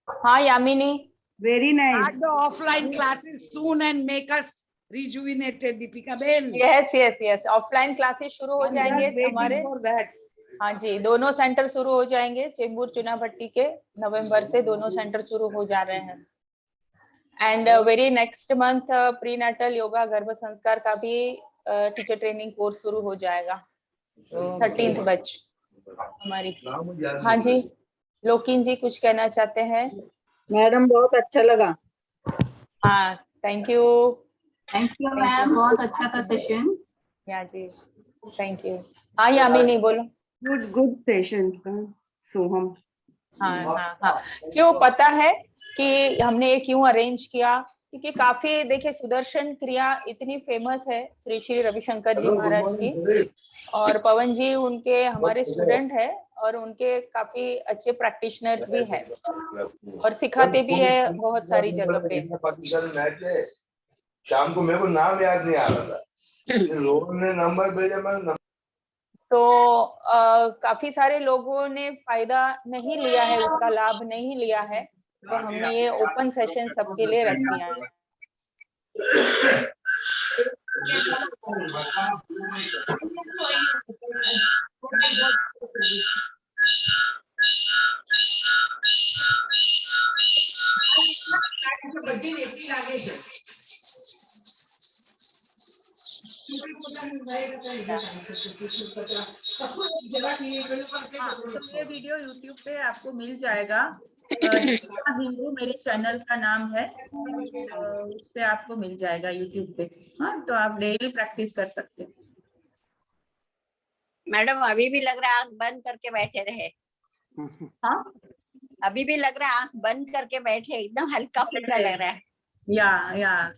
हाँ Yamini. Very nice. Start the offline classes soon and make us rejuvenated, Deepika Ben. Yes, yes, yes. Offline classes शुरू हो I'm जाएंगे just waiting हमारे. for that. हाँ जी, दोनों centre शुरू हो जाएंगे. चेंबूर चुनाभट्टी के नवंबर से दोनों सेंटर शुरू हो जा रहे हैं. And very next month prenatal yoga गर्भ संस्कार का भी टीचर ट्रेनिंग कोर्स शुरू हो जाएगा. 13th बैच हमारी. हाँ जी, लोकिन जी कुछ कहना चाहते हैं? मैडम बहुत अच्छा लगा. हाँ, thank you. Thank you ma'am, बहुत अच्छा था सेशन. या जी, थैंक यू. हाँ यामिनी बोलो. Good session. सोहम. हाँ हाँ हाँ. क्यों पता है कि हमने ये क्यों अरेंज किया? क्योंकि काफी देखिए सुदर्शन क्रिया इतनी फेमस है श्री श्री रविशंकर जी महाराज की, और पवन जी उनके हमारे स्टूडेंट है और उनके काफी अच्छे प्रैक्टिशनर्स भी हैं और सिखाते भी है बहुत सारी जगह पे. शाम को मेरे को नाम याद नहीं आ रहा था. लोगों ने नंबर भेजा, तो काफी सारे लोगों ने फायदा नहीं लिया है, उसका लाभ नहीं लिया है, तो हमने ये ओपन सेशन सबके लिए रख दिया है. ये वीडियो YouTube पे आपको मिल जाएगा. हिंदू मेरे चैनल का नाम है, उस पे आपको मिल जाएगा YouTube पे. हाँ, तो आप डेली प्रैक्टिस कर सकते हैं. मैडम अभी भी लग रहा है आंख बंद करके बैठे रहे. हाँ, अभी भी लग रहा है आंख बंद करके बैठे, एकदम हल्का फुल्का लग रहा है. या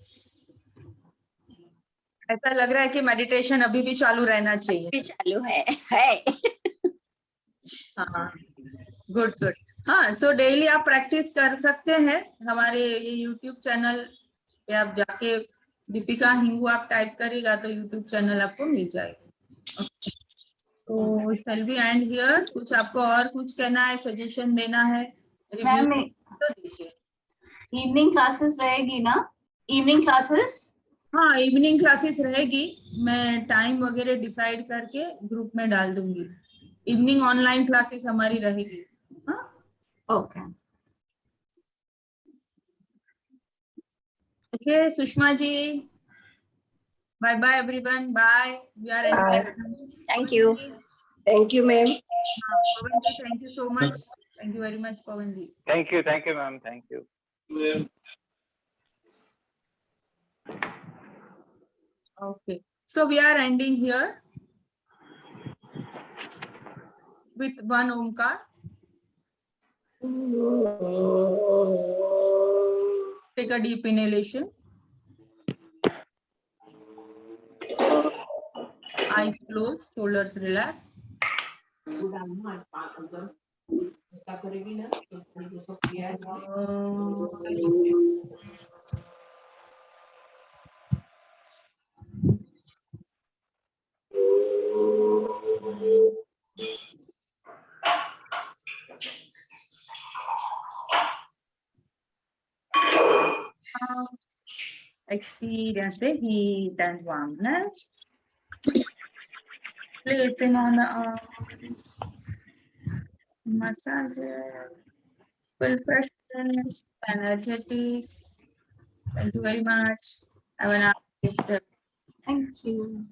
ऐसा लग रहा है कि मेडिटेशन अभी भी चालू रहना चाहिए. भी चालू है. हाँ, गुड गुड. हाँ, सो डेली आप प्रैक्टिस कर सकते हैं. हमारे ये यूट्यूब चैनल पे आप जाके दीपिका हिंगू आप टाइप करेगा तो यूट्यूब चैनल आपको मिल जाएगा. तो शैल वी एंड हियर. कुछ आपको और कुछ कहना है, सजेशन देना है, मैम रिव्यू तो दीजिए. इवनिंग क्लासेस रहेगी ना? Evening classes? हाँ, इवनिंग क्लासेस रहेगी. मैं टाइम वगैरह डिसाइड करके ग्रुप में डाल दूंगी. इवनिंग ऑनलाइन क्लासेस हमारी रहेगी. हाँ, okay. Okay Sushma ji, bye bye everyone. Bye. We are thank you. Thank you, ma'am. Pawan ji, thank you so much. Thank you very much Pawan ji. Thank you, ma'am. Thank you. Okay, so we are ending here with one omkar. Take a deep inhalation. Eyes closed, shoulders relaxed. Experience the heat and warmness. Placing on the arms. Massage. Full freshness, energetic. Thank you very much. Have a nice day. Thank you.